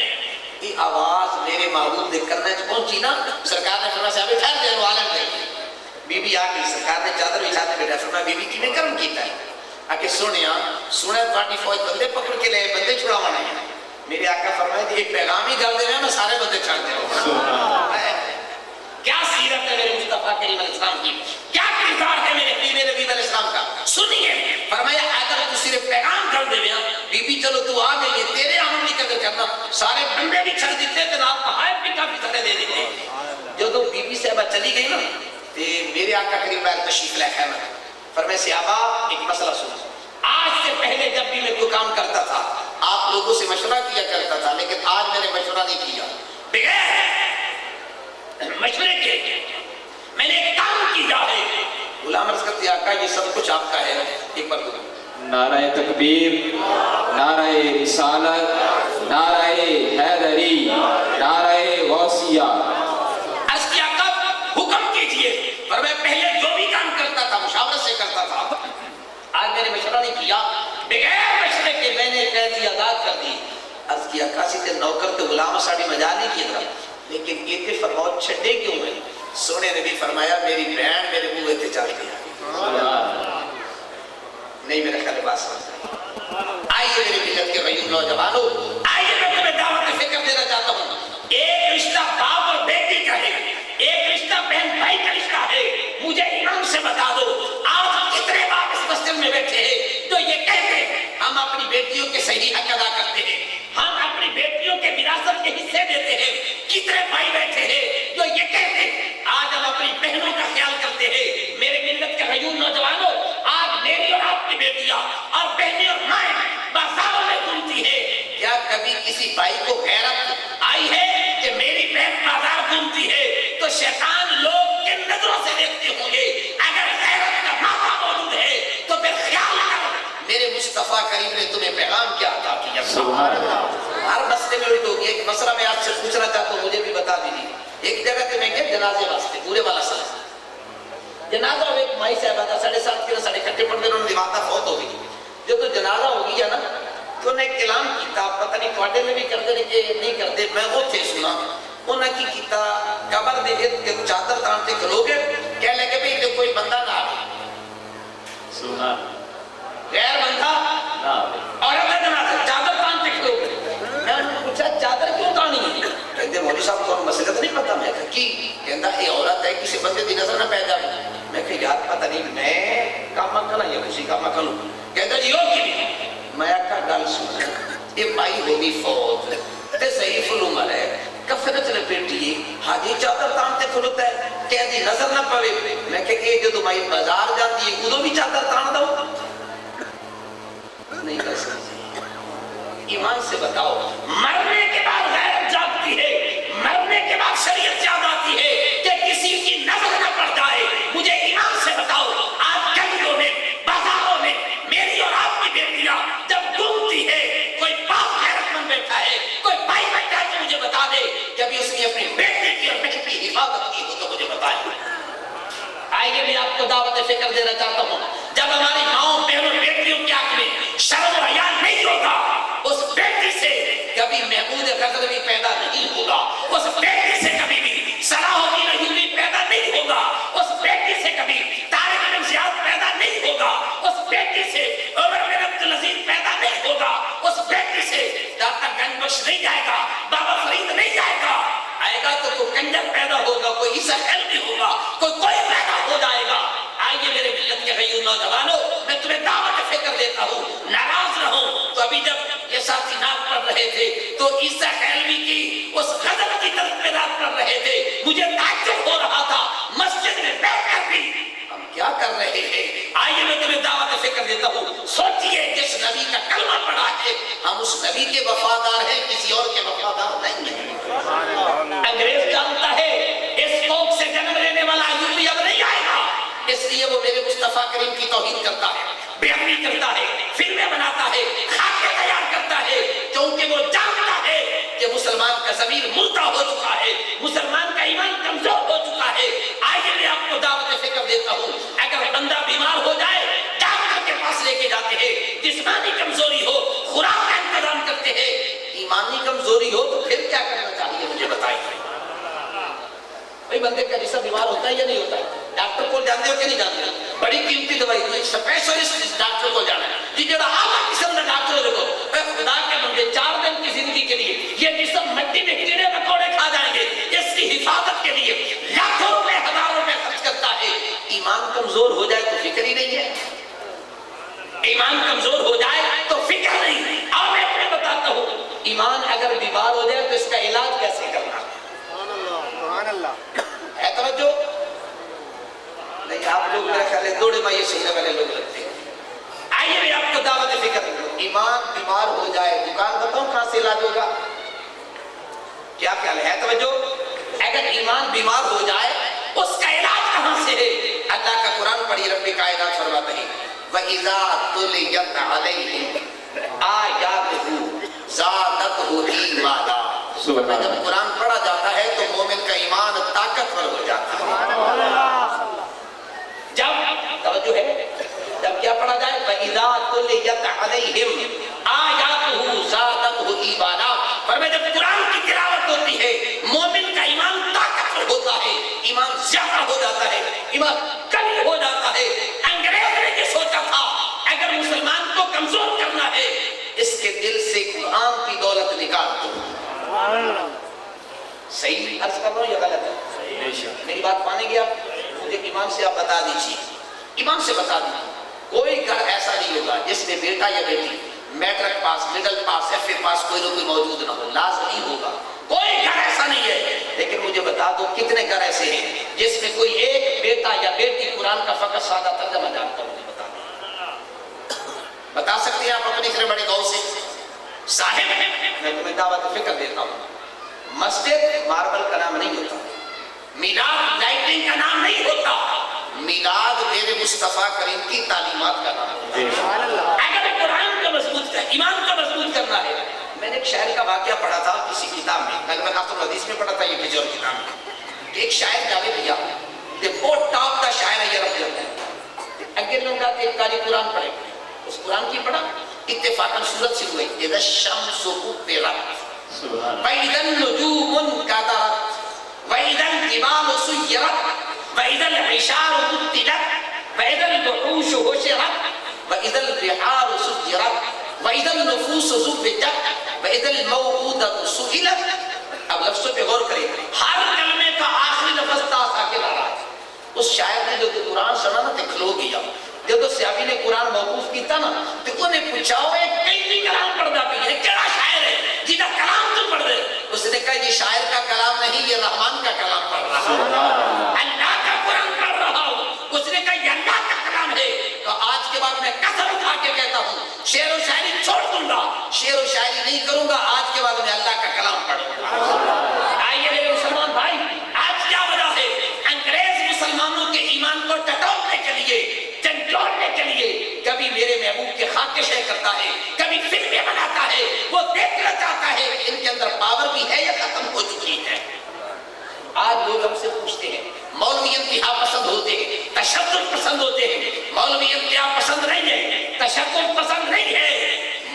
ये आवाज मेरे महबूब दे करने पहुंची ना, सरकार ने फरमाया साहब ठहर जाओ आलम दे। बीबी आ गई, सरकार ने चादर बिछा के बैठा, फरमाया बीबी किने कर्म कीता है? आके सुनिया सुने ਤੁਹਾਡੀ फौज बंदे पकड़ के ले बंदे छुड़ावने हैं। मेरे आका फरमाया ये पैगाम ही कर दे रहे मैं सारे बंदे छाड़ दे रहा। क्या सीरत है मेरे मुस्तफा करीम अलैहिस्सलाम की, क्या किरदार है मेरे हबीब नबी अलैहिस्सलाम का, सुनिए। फरमाया अगर तू सिर्फ पैगाम कर देवे बीबी चलो तू आ गई है, तेरे आमद की कदर करना, सारे बंदे भी छड़ देते थे ना, तहायफ भी काफी सारे दे देते। जो तो बीबी साहबा चली गई ना ते मेरे आका करीम बाहर तशरीफ लेके आए। फरमाया सहाबा एक मसला सुनो, आज से पहले जब भी मैं कोई काम करता था आप लोगों से मशवरा किया करता था, लेकिन आज मैंने मशवरा नहीं किया। बगैर मशवरे के मैंने एक काम किया है। गुलाम अर्ज करते आका ये सब कुछ आपका है। एक बार नाराए तकबीर, नाराए रिसालत, नाराए हैदरी, नाराए गौसिया। अर्ज किया कब हुक्म कीजिए, और मैं पहले जो भी काम करता था मुशावरत से करता था। आज मैंने मशवरा नहीं किया, बगैर मशवरे के मैंने कैदी आजाद कर दी। अर्ज किया काशी के नौकर तो गुलाम साड़ी मजा नहीं किया, लेकिन ये थे फरमाओ छड्डे क्यों है? सोने ने भी फरमाया मेरी बहन मेरे मुंह पे चल गया। नहीं मेरा ख्याल बात समझ। आइए मेरे मिलत के गयूर नौजवानों, आइए मैं तुम्हें दावत फिक्र देना चाहता हूँ। एक रिश्ता बाप और बेटी का है, एक रिश्ता बहन भाई का रिश्ता है। मुझे ईमान से बता दो, आज कितने बाप इस मस्जिद में बैठे हैं तो ये कहते हैं हम अपनी बेटियों के सही हक अदा करते हैं, हम अपनी बेटियों के विरासत के हिस्से देते हैं। कितने भाई बैठे हैं जो ये कहते हैं आज हम अपनी बहनों का ख्याल करते हैं। मेरे मिल्लत के गयूर नौजवानों, आज मेरी और आपकी बेटियां और बहनें और माएं बाजारों में घूमती है। क्या कभी किसी भाई को गैरत आई है कि मेरी बहन बाजार घूमती है तो शैतान लोग किन नजरों से देखते होंगे? अगर गैरत का माथा मौजूद है तो फिर ख्याल करो मेरे मुस्तफा करीम ने तुम्हें पैगाम क्या अता किया। सुभान अल्लाह। हर मसले में वही होगी। एक मसला मैं आपसे पूछना चाहता हूँ, मुझे भी बता दीजिए। एक जगह पे मैं गया जनाजे वास्ते, पूरे वाला साल जनाजा एक माई साहब था, 7:30 के साढ़े इकट्ठे पढ़ते उन्होंने दिमाग बहुत हो गई। जब तो जनाजा हो गया ना तो उन्हें एक ऐलान किया, पता नहीं थोड़े में भी करते नहीं करते, मैं वो थे सुना उन्हें की किया कबर दे के चादर तानते खलोगे कह लगे भाई जो कोई बंदा ना आवे, सुना गैर बंदा ना और मैं जनाजा चादर तानते खलोगे। मैं उन्हें पूछा चादर क्यों तानी है? कहते मौलवी साहब को मसला तो नहीं पता। मैं कहा की कहता ये औरत है किसी बंदे की नजर ना पै जाए। मैं कहा यार पता नहीं मैं काम करा या किसी काम करूं। कहता जी हो कि मैं आका गल सुन, ये भाई होगी फौत ते सही फुल उम्र है कफन च लपेटिए हाजी चादर तान ते खुलता है कह दी नजर ना पवे। मैं कहा ये जो माई बाजार जाती है उदो भी चादर तान दो नहीं कर सकती। ईमान से बताओ, मरने के बाद गैरत जागती है, मरने के बाद शरीयत याद आती है कि किसी की नजर न पड़ जाए। मुझे ईमान से बताओ, आज गलियों में बाजारों में मेरी और आपकी बेटियां जब घूमती है, कोई बाप गैरतमंद बैठा है, कोई भाई बैठा है तो मुझे बता दे कि अभी उसने अपनी बेटी की और बहन की हिफाजत की हो तो मुझे बताए। आइए मैं आपको दावत फिक्र देना चाहता हूँ। जब हमारी माओ बहनों बेटियों के आंख में शर्म और हया नहीं होगा, उस बेटी से कभी महमूद गजनवी पैदा नहीं होगा, उस बेटी से कभी भी सलाहुद्दीन अय्यूबी पैदा नहीं होगा, उस बेटी से कभी तारिक बिन ज़ियाद पैदा नहीं होगा, उस बेटी से उमर बिन अब्दुल अजीज पैदा नहीं होगा, उस बेटी से डॉक्टर गंजबख्श नहीं जाएगा, बाबा फरीद नहीं जाएगा। आएगा तो कोई कंजर पैदा होगा, कोई ईसा खैलवी होगा, कोई पैदा हो जाएगा। आइए मेरे मिल्लत के गयूर नौजवानों, मैं तुम्हें दावत फिक्र देता हूँ, नाराज रहो। तो अभी जब ये साथी नात पढ़ रहे थे तो ईसा खैलवी की उस गजल की तरफ में नात पढ़ रहे थे, मुझे ताज्जुब हो रहा था मस्जिद में बैठकर भी हम क्या कर रहे हैं। आइए मैं तुम्हें दावत फिक्र देता हूँ। सोचिए जिस नबी का कलमा पढ़ा है हम उस नबी के वफादार हैं, किसी और के वफादार नहीं है। अंग्रेज जानता है इस कौम से जन्म लेने वाला अय्यूबी अब नहीं आएगा, इसलिए वो मेरे मुस्तफा करीम की तौहीन करता है, बेअदबी करता है, फिल्में बनाता है, खाके तैयार करता है, क्योंकि वो जानता है कि मुसलमान का ज़मीर मुर्दा हो चुका है, मुसलमान का ईमान कमजोर हो चुका है। आइए मैं आपको दावत फिक्र देता हूँ। अगर बंदा बीमार हो जाए डॉक्टर के पास लेके जाते हैं, जिस्मानी कमजोरी हो खुराक का इंतजाम करते हैं, ईमानी कमजोरी हो तो फिर क्या करना चाहिए मुझे बताइए। भाई बंदे का जिस्म बीमार होता है या नहीं होता है? डॉक्टर को जानते हो कि नहीं जानते? बड़ी कीमती दवाई दी स्पेशलिस्ट डॉक्टर को जाना है जी, जरा आला किस्म का डॉक्टर देखो खुदा के बंदे 4 दिन की जिंदगी के लिए ये जिस्म मिट्टी में कीड़े मकोड़े खा जाएंगे, इसकी हिफाजत के लिए लाखों रुपए हजारों रुपए खर्च करता है। ईमान कमजोर हो जाए तो फिक्र ही नहीं है, ईमान कमजोर हो जाए तो फिक्र नहीं। अब मैं अपने बताता हूँ, ईमान अगर बीमार हो जाए तो इसका इलाज कैसे करना है? तवज्जो नहीं, आप लोग मेरा ख्याल है दौड़े में ये सुनने वाले लोग लगते हैं। आइए मैं आपको दावत फिक्र दूं। ईमान बीमार हो जाए, दुकान बताऊं कहां से इलाज होगा? क्या ख्याल है? तवज्जो, अगर ईमान बीमार हो जाए उसका इलाज कहां से है? अल्लाह का कुरान पढ़िए, रब्बे कायनात फरमाते हैं वइज़ा तुलियत अलैहिम आयातुहु ज़ादतहु ईमाना। जब कुरान पढ़ा जाता है तो मोमिन का ईमान ताकतवर हो जाता है। जब तवज्जो है, जब क्या पढ़ा जाए? वइज़ा तुलियत अलैहिम आयातुहु ज़ादतहु ईमाना। फरमाया जब कुरान की तिलावत होती है मोमिन का ईमान ताकतवर होता है, ईमान ज्यादा हो जाता है, ईमान कमी हो जाता है। अंग्रेज ने ये सोचा था अगर मुसलमान को कमजोर करना है इसके दिल से कुरान की दौलत निकाल दो। सही अर्ज कर रहा हूं या गलत है? मेरी बात मानेंगे आप? मुझे ईमान से आप बता दीजिए, ईमान से बता दीजिए कोई घर ऐसा नहीं होगा जिसमें बेटा या बेटी matric pass, middle pass, FA pass कोई ना कोई मौजूद ना हो, लाजमी होगा। कोई घर ऐसा नहीं है। लेकिन मुझे बता दो कितने घर ऐसे हैं जिसमें कोई एक बेटा या बेटी कुरान का फकत सादा तर्जुमा जानता हो? बता सकते हैं आप अपने इतने बड़े गांव से? साहिब मैं तुम्हें दावत फिक्र देता हूं, मस्जिद मार्बल का नाम नहीं होता, मिलाद लाइटिंग का नाम नहीं होता, मिलाद मेरे मुस्तफा करीम की तालीमात का नाम है। अगर कुरान का मजबूत कर, ईमान का मजबूत करना है। मैंने एक शायर का वाकया पढ़ा था किसी किताब में, कल मैं खासतौर हदीस में पढ़ा था, ये किसी और किताब में। एक शायर जावे भैया बहुत टॉप का शायर है ये रब जाता है। अगर लोग कहते हैं काली कुरान पढ़े, उस कुरान की पढ़ा इत्तेफाकन सूरत से हुई इज़ा शम्सु कुव्विरत व इज़ा नुजूमुन कदरत व इज़ा जिबालु सुय्यरत व इज़ा इशारु कुत्तिलत व इज़ा बुहूशु हुशिरत व इज़ा बिहारु सुज्जिरत व इज़ा नुफूसु ज़ुव्विजत व इज़ा मौऊदतु सुइलत। अब लफ्ज़ों पे गौर करें, हर कलमे का आखिरी लफ्ज़ ता साकिन आ रहा है। उस शायर ने जो कुरान सुना ना तो खलो गया। जब सहाबी ने कुरान मौकूफ किया ना तो उन्हें पूछा कई कलाम पढ़ता पी है, क्या शायर है जिसका कलाम तुम पढ़ रहे? उसने कहा ये शायर का कलाम नहीं, ये रहमान का कलाम पढ़ रहा हूं, अल्लाह का कुरान पढ़ रहा हूं। उसने कहा ये अल्लाह का कलाम है। तो आज के बाद मैं कसम उठा के कहता हूं शेर व शायरी छोड़ दूंगा, शेर व शायरी नहीं करूंगा, आज के बाद मैं अल्लाह का कलाम पढ़ूंगा। आइए मेरे मुसलमान भाई, आज क्या वजह है? अंग्रेज मुसलमानों के ईमान को टटोलने के लिए, जोड़ने के लिए कभी मेरे महबूब के खाकिशें करता है, कभी फिल्में बनाता है। वो देखना चाहता है कि इनके अंदर पावर भी है या खत्म हो चुकी है। आज लोग हमसे पूछते हैं मौलवी इंतहा पसंद होते हैं, तशद्दुद पसंद होते हैं। मौलवी इंतहा पसंद नहीं है, तशद्दुद पसंद नहीं है।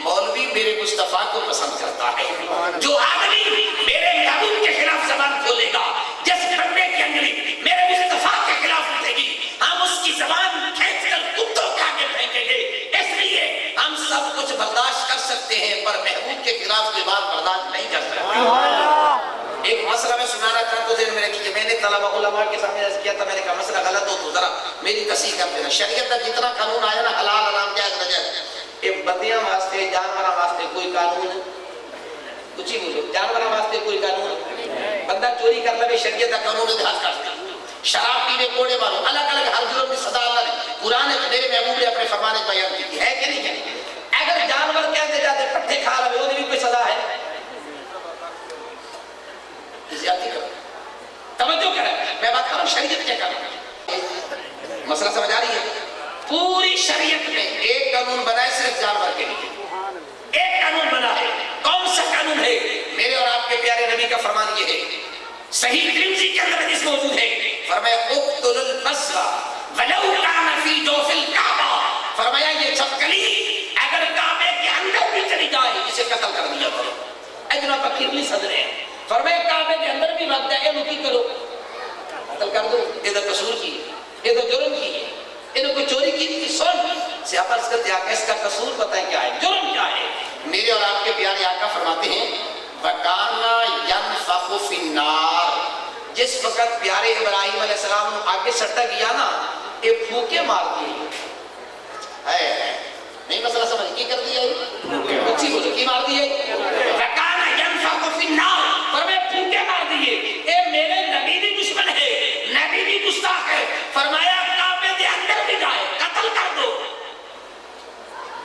मौलवी मेरे मुस्तफा को पसंद करता है। जो आदमी मेरे महबूब के खिलाफ जबान खोलेगा, जिस बंदे की अंगली मेरे मुस्तफा के खिलाफ उठेगी, हम उसकी जबान खींचकर कुत्तों के आगे फेंकेंगे। इसलिए हम सब कुछ बर्दाश्त कर सकते हैं पर महबूब के खिलाफ की बात बर्दाश्त नहीं कर सकते। एक मसला में सुनाना था तो ज़हन में रखिए, मैंने तलबा उलमा के सामने अर्ज़ किया था, मैंने कहा मसला गलत हो तो जरा मेरी तस्हीह कर देना। शरीयत का जितना कानून आया ना हलाल हराम जायज़ नाजायज़, ये बंदियां वास्ते जानवरों वास्ते कोई कानून कुछ ही बोलो, जानवरों वास्ते कोई कानून। बंदा चोरी कर ले शरीयत का कानून इजहार करता, शराब पीने कोड़े मारो, अलग अलग हर जुर्म की सजा अल्लाह ने कुरान ने मेरे महबूब ने अपने फरमान में बयान की है कि नहीं है? अगर जानवर कहते जाते पट्टे खा रहे हो भी कोई सजा है? ज्यादती करो, तवज्जो करें, मैं बात कर रहा हूं शरीयत क्या कर रहा है। मसला समझ आ रही है? पूरी शरीयत में एक कानून बना है सिर्फ जानवर के लिए, एक कानून बना है। कौन सा कानून है? मेरे और आपके प्यारे नबी का फरमान ये है, सही तिरमिज़ी के अंदर हदीस मौजूद है, फरमाया उक्तुल फस्वा वलौ कान फी जोफिल काबा। फरमाया ये छपकली अगर काबे के अंदर भी चली जाए इसे कत्ल कर दिया करो। इतना फकीर नहीं सदरे हैं, फरमाया काबे के अंदर भी भाग जाए मुकी करो, कत्ल कर दो। ये तो कसूर की, ये तो जुर्म की, इनको चोरी की थी। सुन से आप अर्ज़ करते आका इसका कसूर बताएं क्या है, जुर्म क्या है? मेरे और आपके प्यारे आका फरमाते हैं वकाना यनफखु फिन्नार, जिस वक्त प्यारे इब्राहिम अलैहिस्सलाम आगे सट्टा किया ना ये फूके मार दिए है। नहीं मसला समझ की कर दिया अच्छी बोलो की मार दिए वकाना यनफखु फिन्नार, पर मैं फूके मार दिए। ये मेरे नबी भी दुश्मन है, नबी भी गुस्ताख है। फरमाया काबे के अंदर भी जाए कत्ल कर दो।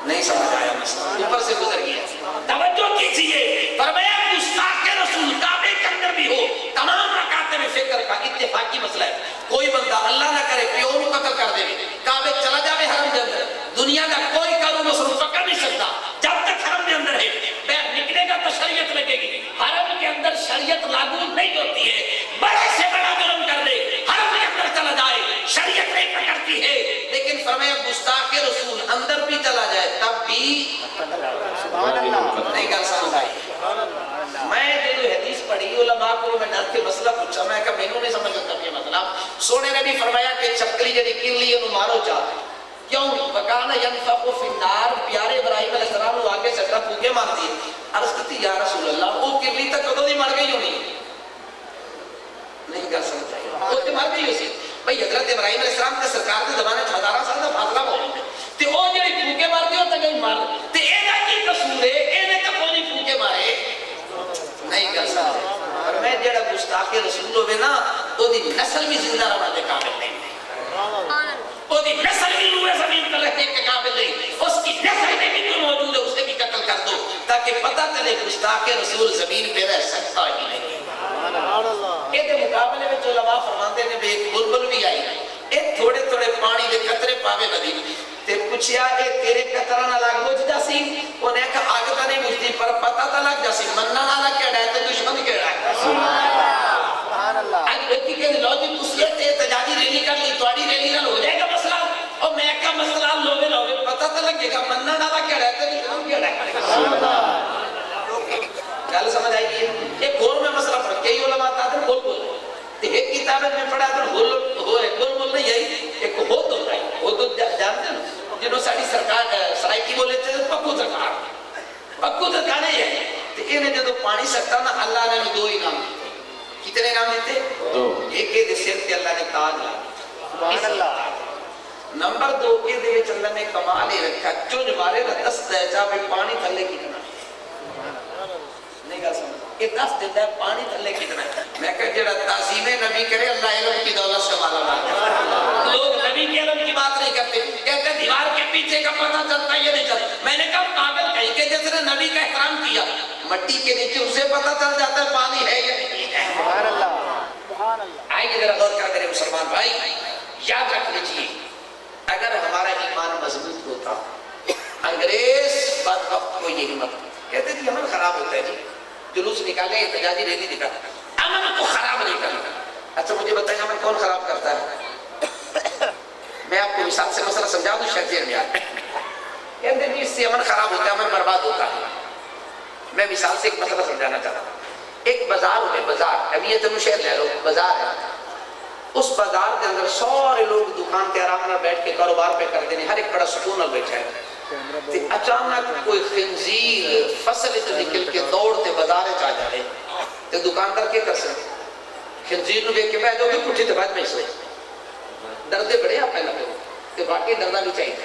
नहीं समझ आया मसला, ऊपर से गुजर गया, तवज्जो कीजिए। फरमाया गुस्ताख के रसूल काबे के अंदर भी हो, तमाम रकाते में फिक्र का इत्तेफाकी मसला है। کوئی بندہ اللہ نہ کرے پیو نو قتل کر دے کعبے چلا جاوے حرم دے اندر دنیا دا کوئی قانون اس کو پکڑ نہیں سکتا جب تک حرم دے اندر ہے باہر نکلے گا تو شریعت لگے گی حرم کے اندر شریعت لاگو نہیں ہوتی ہے بڑے سے بڑا جرم کر دے حرم کے اندر چلا جائے شریعت نہیں پکڑتی ہے لیکن فرمایا گستاخ رسول اندر بھی چلا جائے تب بھی نہیں کر سکتا میں جو حدیث پڑھی علماء کو میں ڈر کے مسئلہ پوچھا میں کہا مینوں نہیں سمجھ سکتا یہ مسئلہ سونے نے بھی فرمایا کہ چکری جڑی کلی انہوں مارو چاہ کیوں وکانا ینفق فی النار پیارے ابراہیم علیہ السلام نے آگے سکرہ پھوکے مار دیے عرض کرتی یا رسول اللہ وہ کلی تک کدوں نہیں مر گئی ہونی نہیں کر سکتا وہ تو مر گئی اسی بھئی حضرت ابراہیم علیہ السلام کے سرکار کے زمانے 1000 سال کا فاصلہ ہو تے وہ جڑی پھوکے مار دیو تے نہیں مار تے اے دا کی قصور ہے اے نے تے کوئی پھوکے مارے نہیں کر سکتے اور میں جڑا گستاخ رسول ہوئے نا وہ دی نسل بھی زندہ رہنا دے قابل نہیں وہ دی نسل بھی روح زمین پر رہنے کے قابل نہیں اس کی نسل میں بھی کوئی موجود ہے اسے بھی قتل کر دو تاکہ پتہ چلے گستاخ رسول زمین پہ رہ سکتا ہی نہیں یہ دے مقابلے میں جو علماء فرماتے ہیں ایک بلبل بھی آئی ایک تھوڑے تھوڑے پانی دے قطرے پاوے ندی تے پوچھیا اے تیرے قطرہ نہ لگ بجھ جاسی انہیں کہا آگتا نہیں مجھتی پر پتہ تھا لگ جاسی مننا نہ لگ کے ڈائے تے دشمن کے ڈائے آج بیٹی کے لوجی تسلیت تے تجاجی ریلی کر لی توڑی ریلی نہ ہو جائے گا مسئلہ اور میں کہا مسئلہ لوگے پتہ تھا لگے گا مننا نہ لگ کے ڈائے تے دشمن کے ڈائے گل سمجھ آئی ہے ایک گول میں مسئلہ پڑھ کئی علماء تادر گول بول ایک کتابیں میں پڑھا تھا گول بول نہیں آئی ایک ہود ہوتا ہے ہود جانتے ہیں جنہوں ساڑی سرکار سرائکی بولے تھے پکو درکار نہیں ہے تو انہیں جدو پانی سکتا نا اللہ نے دو انعام کتنے انعام دیتے دو ایک دے سر تے اللہ نے تاج لا نمبر 2 کے دے وچ اللہ نے کمال رکھا چنج مارے نا 10 درجہ میں پانی تھلے کتنا نہیں کہا سمجھ یہ 10 دیتا ہے پانی تھلے کتنا ہے میں کہا جڑا تعظیم نبی کرے اللہ علم کی دولت سے مالا مالا لوگ نبی کے علم کی بات نہیں کرتے کہتے دیوار کے پیچھے کا پتہ چلتا یہ نہیں چلتا میں نے کہا قابل کہیں کہ جس نے نبی کا احترام کیا مٹی کے نیچے اسے پتہ چل جاتا ہے پانی ہے یا نہیں ہے سبحان اللہ آئیے ذرا غور کر میرے مسلمان بھائی یاد رکھ لیجیے اگر ہمارا ایمان مضبوط ہوتا انگریز بعد وقت کو یہ ہمت کہتے تھے امن خراب ہوتا ہے جی جلوس نکالے احتجاجی ریلی نکالے امن کو خراب نہیں کرنا اچھا مجھے بتائیں امن کون خراب کرتا ہے میں آپ کو مثال سے مسئلہ سمجھا دوں شاید ذہن میں آتا کہتے ہیں اس سے امن خراب ہوتا ہے امن برباد ہوتا ہے میں مثال سے ایک مسئلہ سمجھانا چاہتا ہوں ایک بازار ہوتے بازار ابھی یہ تمہیں شہر لے لو بازار ہے اس بازار کے اندر سارے لوگ دکان کے آرام میں بیٹھ کے کاروبار پہ کرتے ہیں ہر ایک بڑا سکون اور بیٹھا ہے اچانک کوئی خنزیر فصل سے نکل کے دوڑتے بازار چاہ جا رہے تو دکاندار کیا کر سکتے خنزیر نو دیکھ کے بیٹھ جاؤ گے پٹھی تو بعد میں سے ڈردے بڑے آپ پہلے کہ واقعی ڈرنا بھی چاہیے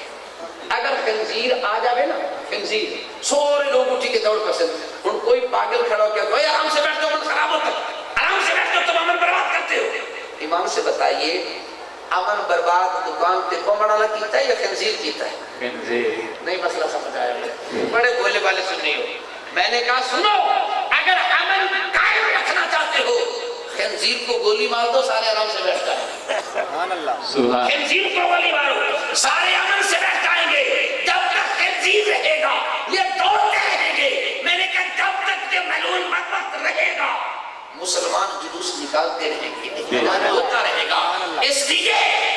اگر خنزیر آ جاوے نا خنزیر سارے لوگ اٹھی کے دوڑ کر سکتے ان کوئی پاگل کھڑا ہو کیا آرام سے بیٹھ جاؤ من خراب ہوتا آرام سے بیٹھ جاؤ تم امن برباد کرتے ہو ایمان سے بتائیے امن برباد دکان تے کو بڑا کیتا ہے یا خنزیر کیتا ہے خنزیر نہیں مسئلہ سمجھ آیا مجھے بڑے بولے والے سن نہیں ہو میں نے کہا سنو اگر امن قائم رکھنا چاہتے ہو خنزیر کو گولی مار دو سارے آرام سے بیٹھ جائیں سبحان اللہ خنزیر کو گولی مارو سارے امن سے بیٹھ جائیں گے جب تک خنزیر رہے گا یہ دوڑتے رہیں گے میں نے کہا جب تک یہ ملعون بدبخت رہے گا مسلمان جلوس نکالتے رہیں گے ہوتا رہے گا اس لیے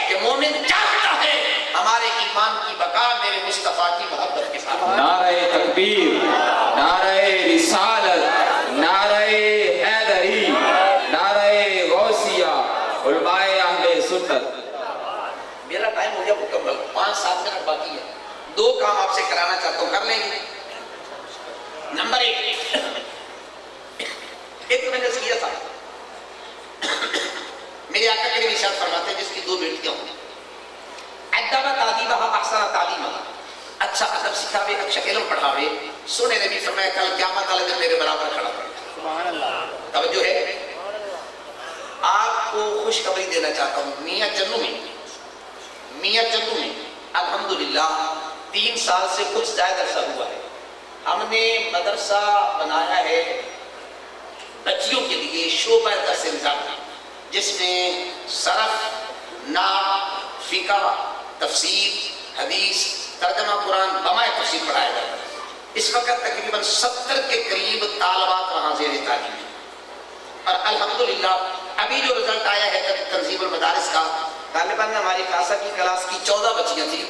کہ مومن چاہتا ہے ہمارے ایمان کی بقا میرے مصطفیٰ کی محبت کے ساتھ نعرہ تکبیر نعرہ رسالت نعرہ حیدری نعرہ غوثیہ علماء اہل سنت میرا ٹائم ہو گیا مکمل 5-7 منٹ باقی ہے 2 کام آپ سے کرانا چاہتا ہوں کر لیں گے نمبر 1 میں نے کیا تھا میرے آقا کریم ارشاد فرماتے ہیں جس کی 2 بیٹیاں ہوں ادب تعلیمہ احسن تعلیمہ اچھا ادب سکھاوے اچھا علم پڑھاوے سنے نبی فرمایا کل قیامت والے دن میرے برابر کھڑا سبحان اللہ توجہ ہے آپ کو خوشخبری دینا چاہتا ہوں میاں چنو میں الحمدللہ 3 سال سے کچھ زیادہ عرصہ ہوا ہے ہم نے مدرسہ بنایا ہے بچیوں کے لیے شعبہ درس نظام جس میں صرف नात, फिका, तफसीर, हदीस, तर्जमा कुरान, बमाए तफसीर पढ़ाया जाता है। इस वक्त तकरीबन 70 के करीब तालबात वहाँ ज़ेर तालीम है। और अल्हम्दुलिल्लाह अभी जो रिजल्ट आया है तंजीमुल मदारिस का, तालिबान में हमारी खासा की क्लास की 14 बच्चियाँ थी,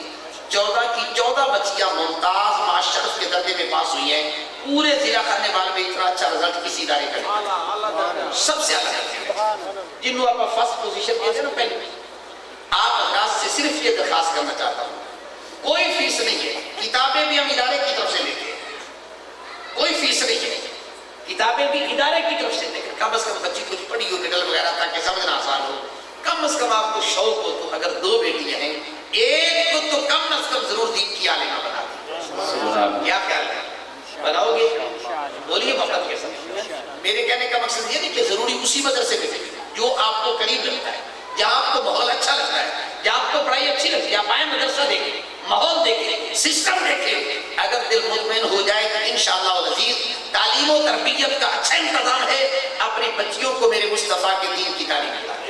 14 की 14 बच्चियाँ मुमताज़ माशरफ के दर्जे में पास हुई हैं। पूरे जिला खानेवाल में इतना अच्छा रिजल्ट किसी इदारे का नहीं, सबसे अलग। जिन्हों आप फर्स्ट पोजीशन दिए थे ना पहले, आप हजरात से सिर्फ ये दरखास्त करना चाहता हूँ, कोई फीस नहीं है, किताबें भी हम इदारे की तरफ से लेते हैं, कोई फीस नहीं है, किताबें भी इदारे की तरफ से लेकर, कम से कम बच्ची कुछ पढ़ी हो रिडल वगैरह ताकि समझना आसान हो, कम से कम आपको शौक हो तो अगर 2 बेटियां हैं, एक को तो कम से कम जरूर दीन की आलिमा बना दी। क्या ख्याल है, बनाओगे? बोलिए मोहब्बत के साथ। मेरे कहने का मकसद ये नहीं कि जरूरी उसी मदरसे में जो आपको करीब लगता है, जहाँ आपको माहौल अच्छा लगता है, जहाँ आपको पढ़ाई अच्छी लगती है, आप आए मदरसा देखें, माहौल देखें, सिस्टम देखें। अगर दिल मुतमईन हो जाए तो इंशाअल्लाह अज़ीज़ तालीम और तरबियत का अच्छा इंतजाम है। अपनी बच्चियों को मेरे मुस्तफ़ा के दीन की तालीम दिलाएं।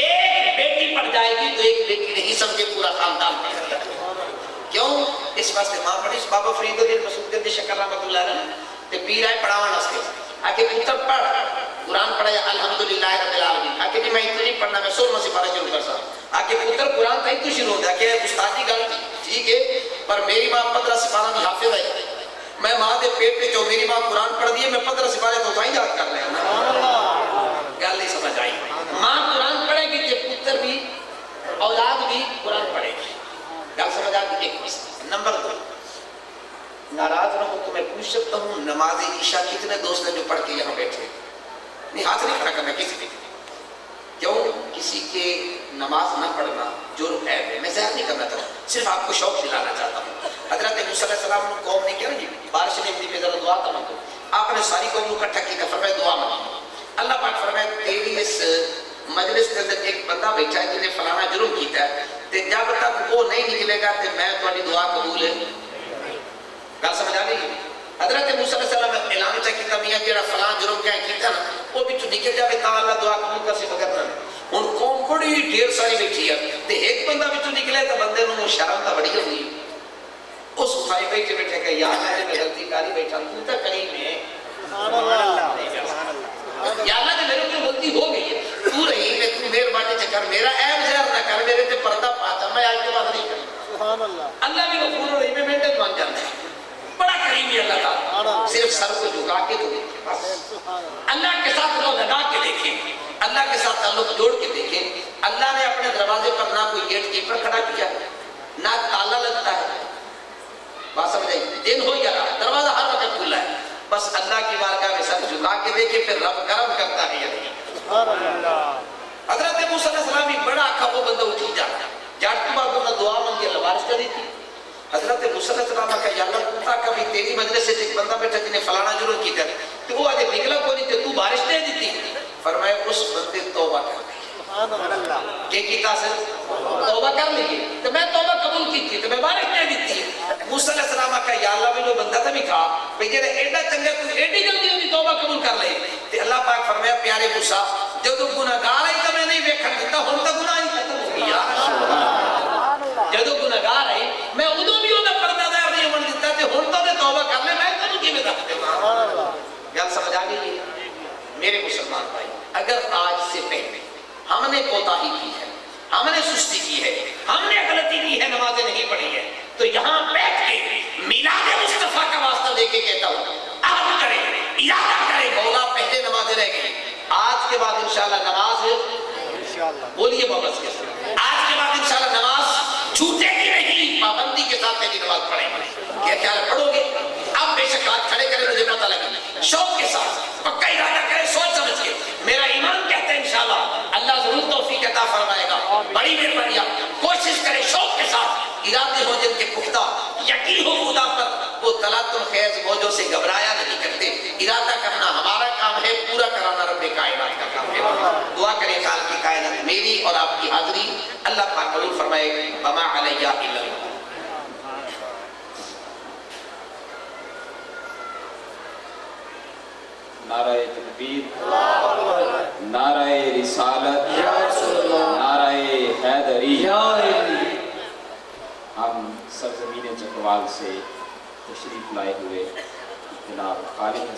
एक बेटी पढ़ जाएगी तो एक बेटी नहीं समझे पूरा खानदान पढ़ गया। क्यों? इस वास्ते मां पढ़ी बाबा फरीदुद्दीन मसूद शकर रहमतुल्लाह अलैह ते पीर आए पढ़ावन वास्ते आके पुत्र पढ़ कुरान पढ़ाया अल्हम्दुलिल्लाह रब्बिल आलमीन। आके भी मैं इतनी पढ़ना मैं 16 सिपारा शुरू कर सा आके पुत्र कुरान तई तो शुरू होता के उस्ताद जी गल ठीक है, पर मेरी मां 15 सिपारा की हाफिज है। मैं मां के पेट पे जो मेरी मां कुरान पढ़ दी है, मैं 15 सिपारे तो वहीं याद कर रहे हैं। गल नहीं समझ आई। मां कुरान पढ़ेगी तो पुत्र भी औलाद भी कुरान पढ़ेगी। गल समझ आ गई? एक नंबर 2, नाराज ना हो तो मैं पूछ सकता हूँ, नमाज ईशा कितने दोस्त हैं जो पढ़ के यहाँ बैठे? नहीं, हाथ नहीं खड़ा करना किसी के। क्यों? किसी के नमाज न पढ़ना जुर्म है। मैं ज़ाहिर नहीं करना चाहता, सिर्फ आपको शौक दिलाना चाहता हूँ। हज़रत मूसा अलैहिस्सलाम ने कौम ने क्या जी बारिश ने पे जरा दुआ करना, तो आपने सारी कौम को इकट्ठा किया, फरमाया दुआ मांगो। अल्लाह पाक फरमाया तेरी इस मजलिस के अंदर एक बंदा बैठा है जिन्हें फलाना जुर्म किया है, ते जब तक वो नहीं निकलेगा तो मैं तुम्हारी दुआ कबूल है। गल समझ आ गई? हज़रत मूसा अलैहिस्सलाम ने ऐलान किया मियां जेड़ा फलाना जुर्म क्या कीता ना वो बिचों निकल जावे तां अल्लाह दुआ कबूल कर सी बगैर ना। हुन कौम बड़ी ढेर सारी बैठी है ते एक बंदा बिचों निकले तो बंदे नूं शर्म तो बड़ी होंदी है। उस उठाई बैठे बैठे कह यार मैं गलती कारी बैठा, तू तो करीम है, सुभान अल्लाह, या अल्लाह ने मेरे को गलती हो गई है, तू रही मैं तू मेहरबानी से कर, मेरा ऐब ज़ाहिर ना कर, मेरे ते पर्दा पाता, मैं आज के बाद नहीं करूंगा। सुभान अल्लाह। अल्लाह भी गफूर रहीम है, मेंटेन मान जाता है, बड़ा करीम है अल्लाह ताला। सिर्फ सर को झुका के तो देखे, बस अल्लाह के साथ लो लगा के देखे, अल्लाह के साथ ताल्लुक जोड़ के देखे। अल्लाह ने अपने दरवाजे पर ना कोई गेट कीपर खड़ा किया, ना ताला लगता है, बात समझ आई? दिन हो या रात दरवाजा हर वक्त खुला है, बस अल्लाह की बारगाह में सर झुका के देखे, फिर रब करम करता है या नहीं। हज़रत मूसा अलैहिस्सलाम भी बड़ा आखा वो बंदा उठी जाता जाट के बाद उन्होंने दुआ मांगी, अल्लाह बारिश करी थी। हज़रत मूसा अलैहिस्सलाम का या अल्लाह पूछा कभी तेरी मजलिस से एक बंदा बैठा जिन्हें फलाना जुर्म किया तो वो आज निकला कोई नहीं, तू बारिश दे दी थी। फरमाया उस बंदे तौबा कर ली, के कीता से तौबा कर ली, तो मैं तौबा कबूल की थी तो मैं बारिश दे दी थी। मूसा अलैहिस्सलाम का या अल्लाह भी जो बंदा था भी कहा भाई जेड़ा एडा चंगा तू एडी जल्दी उदी तौबा कबूल कर ले। ते अल्लाह पाक फरमाया प्यारे मूसा जदों गुनाहगार है तो मैं नहीं वेखण दिता, हुण तो गुनाह ही खत्म हो गया। जदों गुनाहगार है मैं उदों भी ओदा पर्दा दायर नहीं होण दिता ते हुण तो तौबा कर ले, मैं तैनूं किवें दस देवां? गल समझ आ गई? मेरे मुसलमान भाई, अगर आज से पहले हमने कोताही की है, हमने सुस्ती की है, हमने गलती की है, नमाजें नहीं पढ़ी है, तो यहाँ बैठ के मिलाद मुस्तफा का वास्ता देके कहता हूँ आज करें, इरादा करें, मौला पहले नमाजें रह गई, आज के बाद इंशाल्लाह नमाज बोलिए मोहब्बत के साथ, आज के बाद इंशाल्लाह नमाज छूटेगी नहीं, पाबंदी के साथ पहली नमाज पढ़ेंगे। क्या ख्याल पढ़ोगे? अब बेशक हाथ खड़े करें, मुझे पता लगे, शौक के साथ पक्का इरादा करें, सोच समझ के। मेरा ईमान कहता है इंशाल्लाह अल्लाह जरूर तौफीक अता फरमाएगा, बड़ी मेहरबानियां। कोशिश करें शौक के साथ, इरादे हो जिनके पुख्ता, यकीन हो खुदा पर, वो तलातुल खैज मौजों से घबराया नहीं करते। इरादा करना हमारा काम है, पूरा कराना रब्बे कायनात का काम है। दुआ करें खाल की कायनात मेरी और आपकी हाजिरी अल्लाह पाक कबूल फरमाए। वमा अलैया इल्लल नाराए तकबीर, नाराए रिसालत, नाराए करीम। हम सरजमीन चकवाल से तशरीफ लाए हुए जनाब खालिद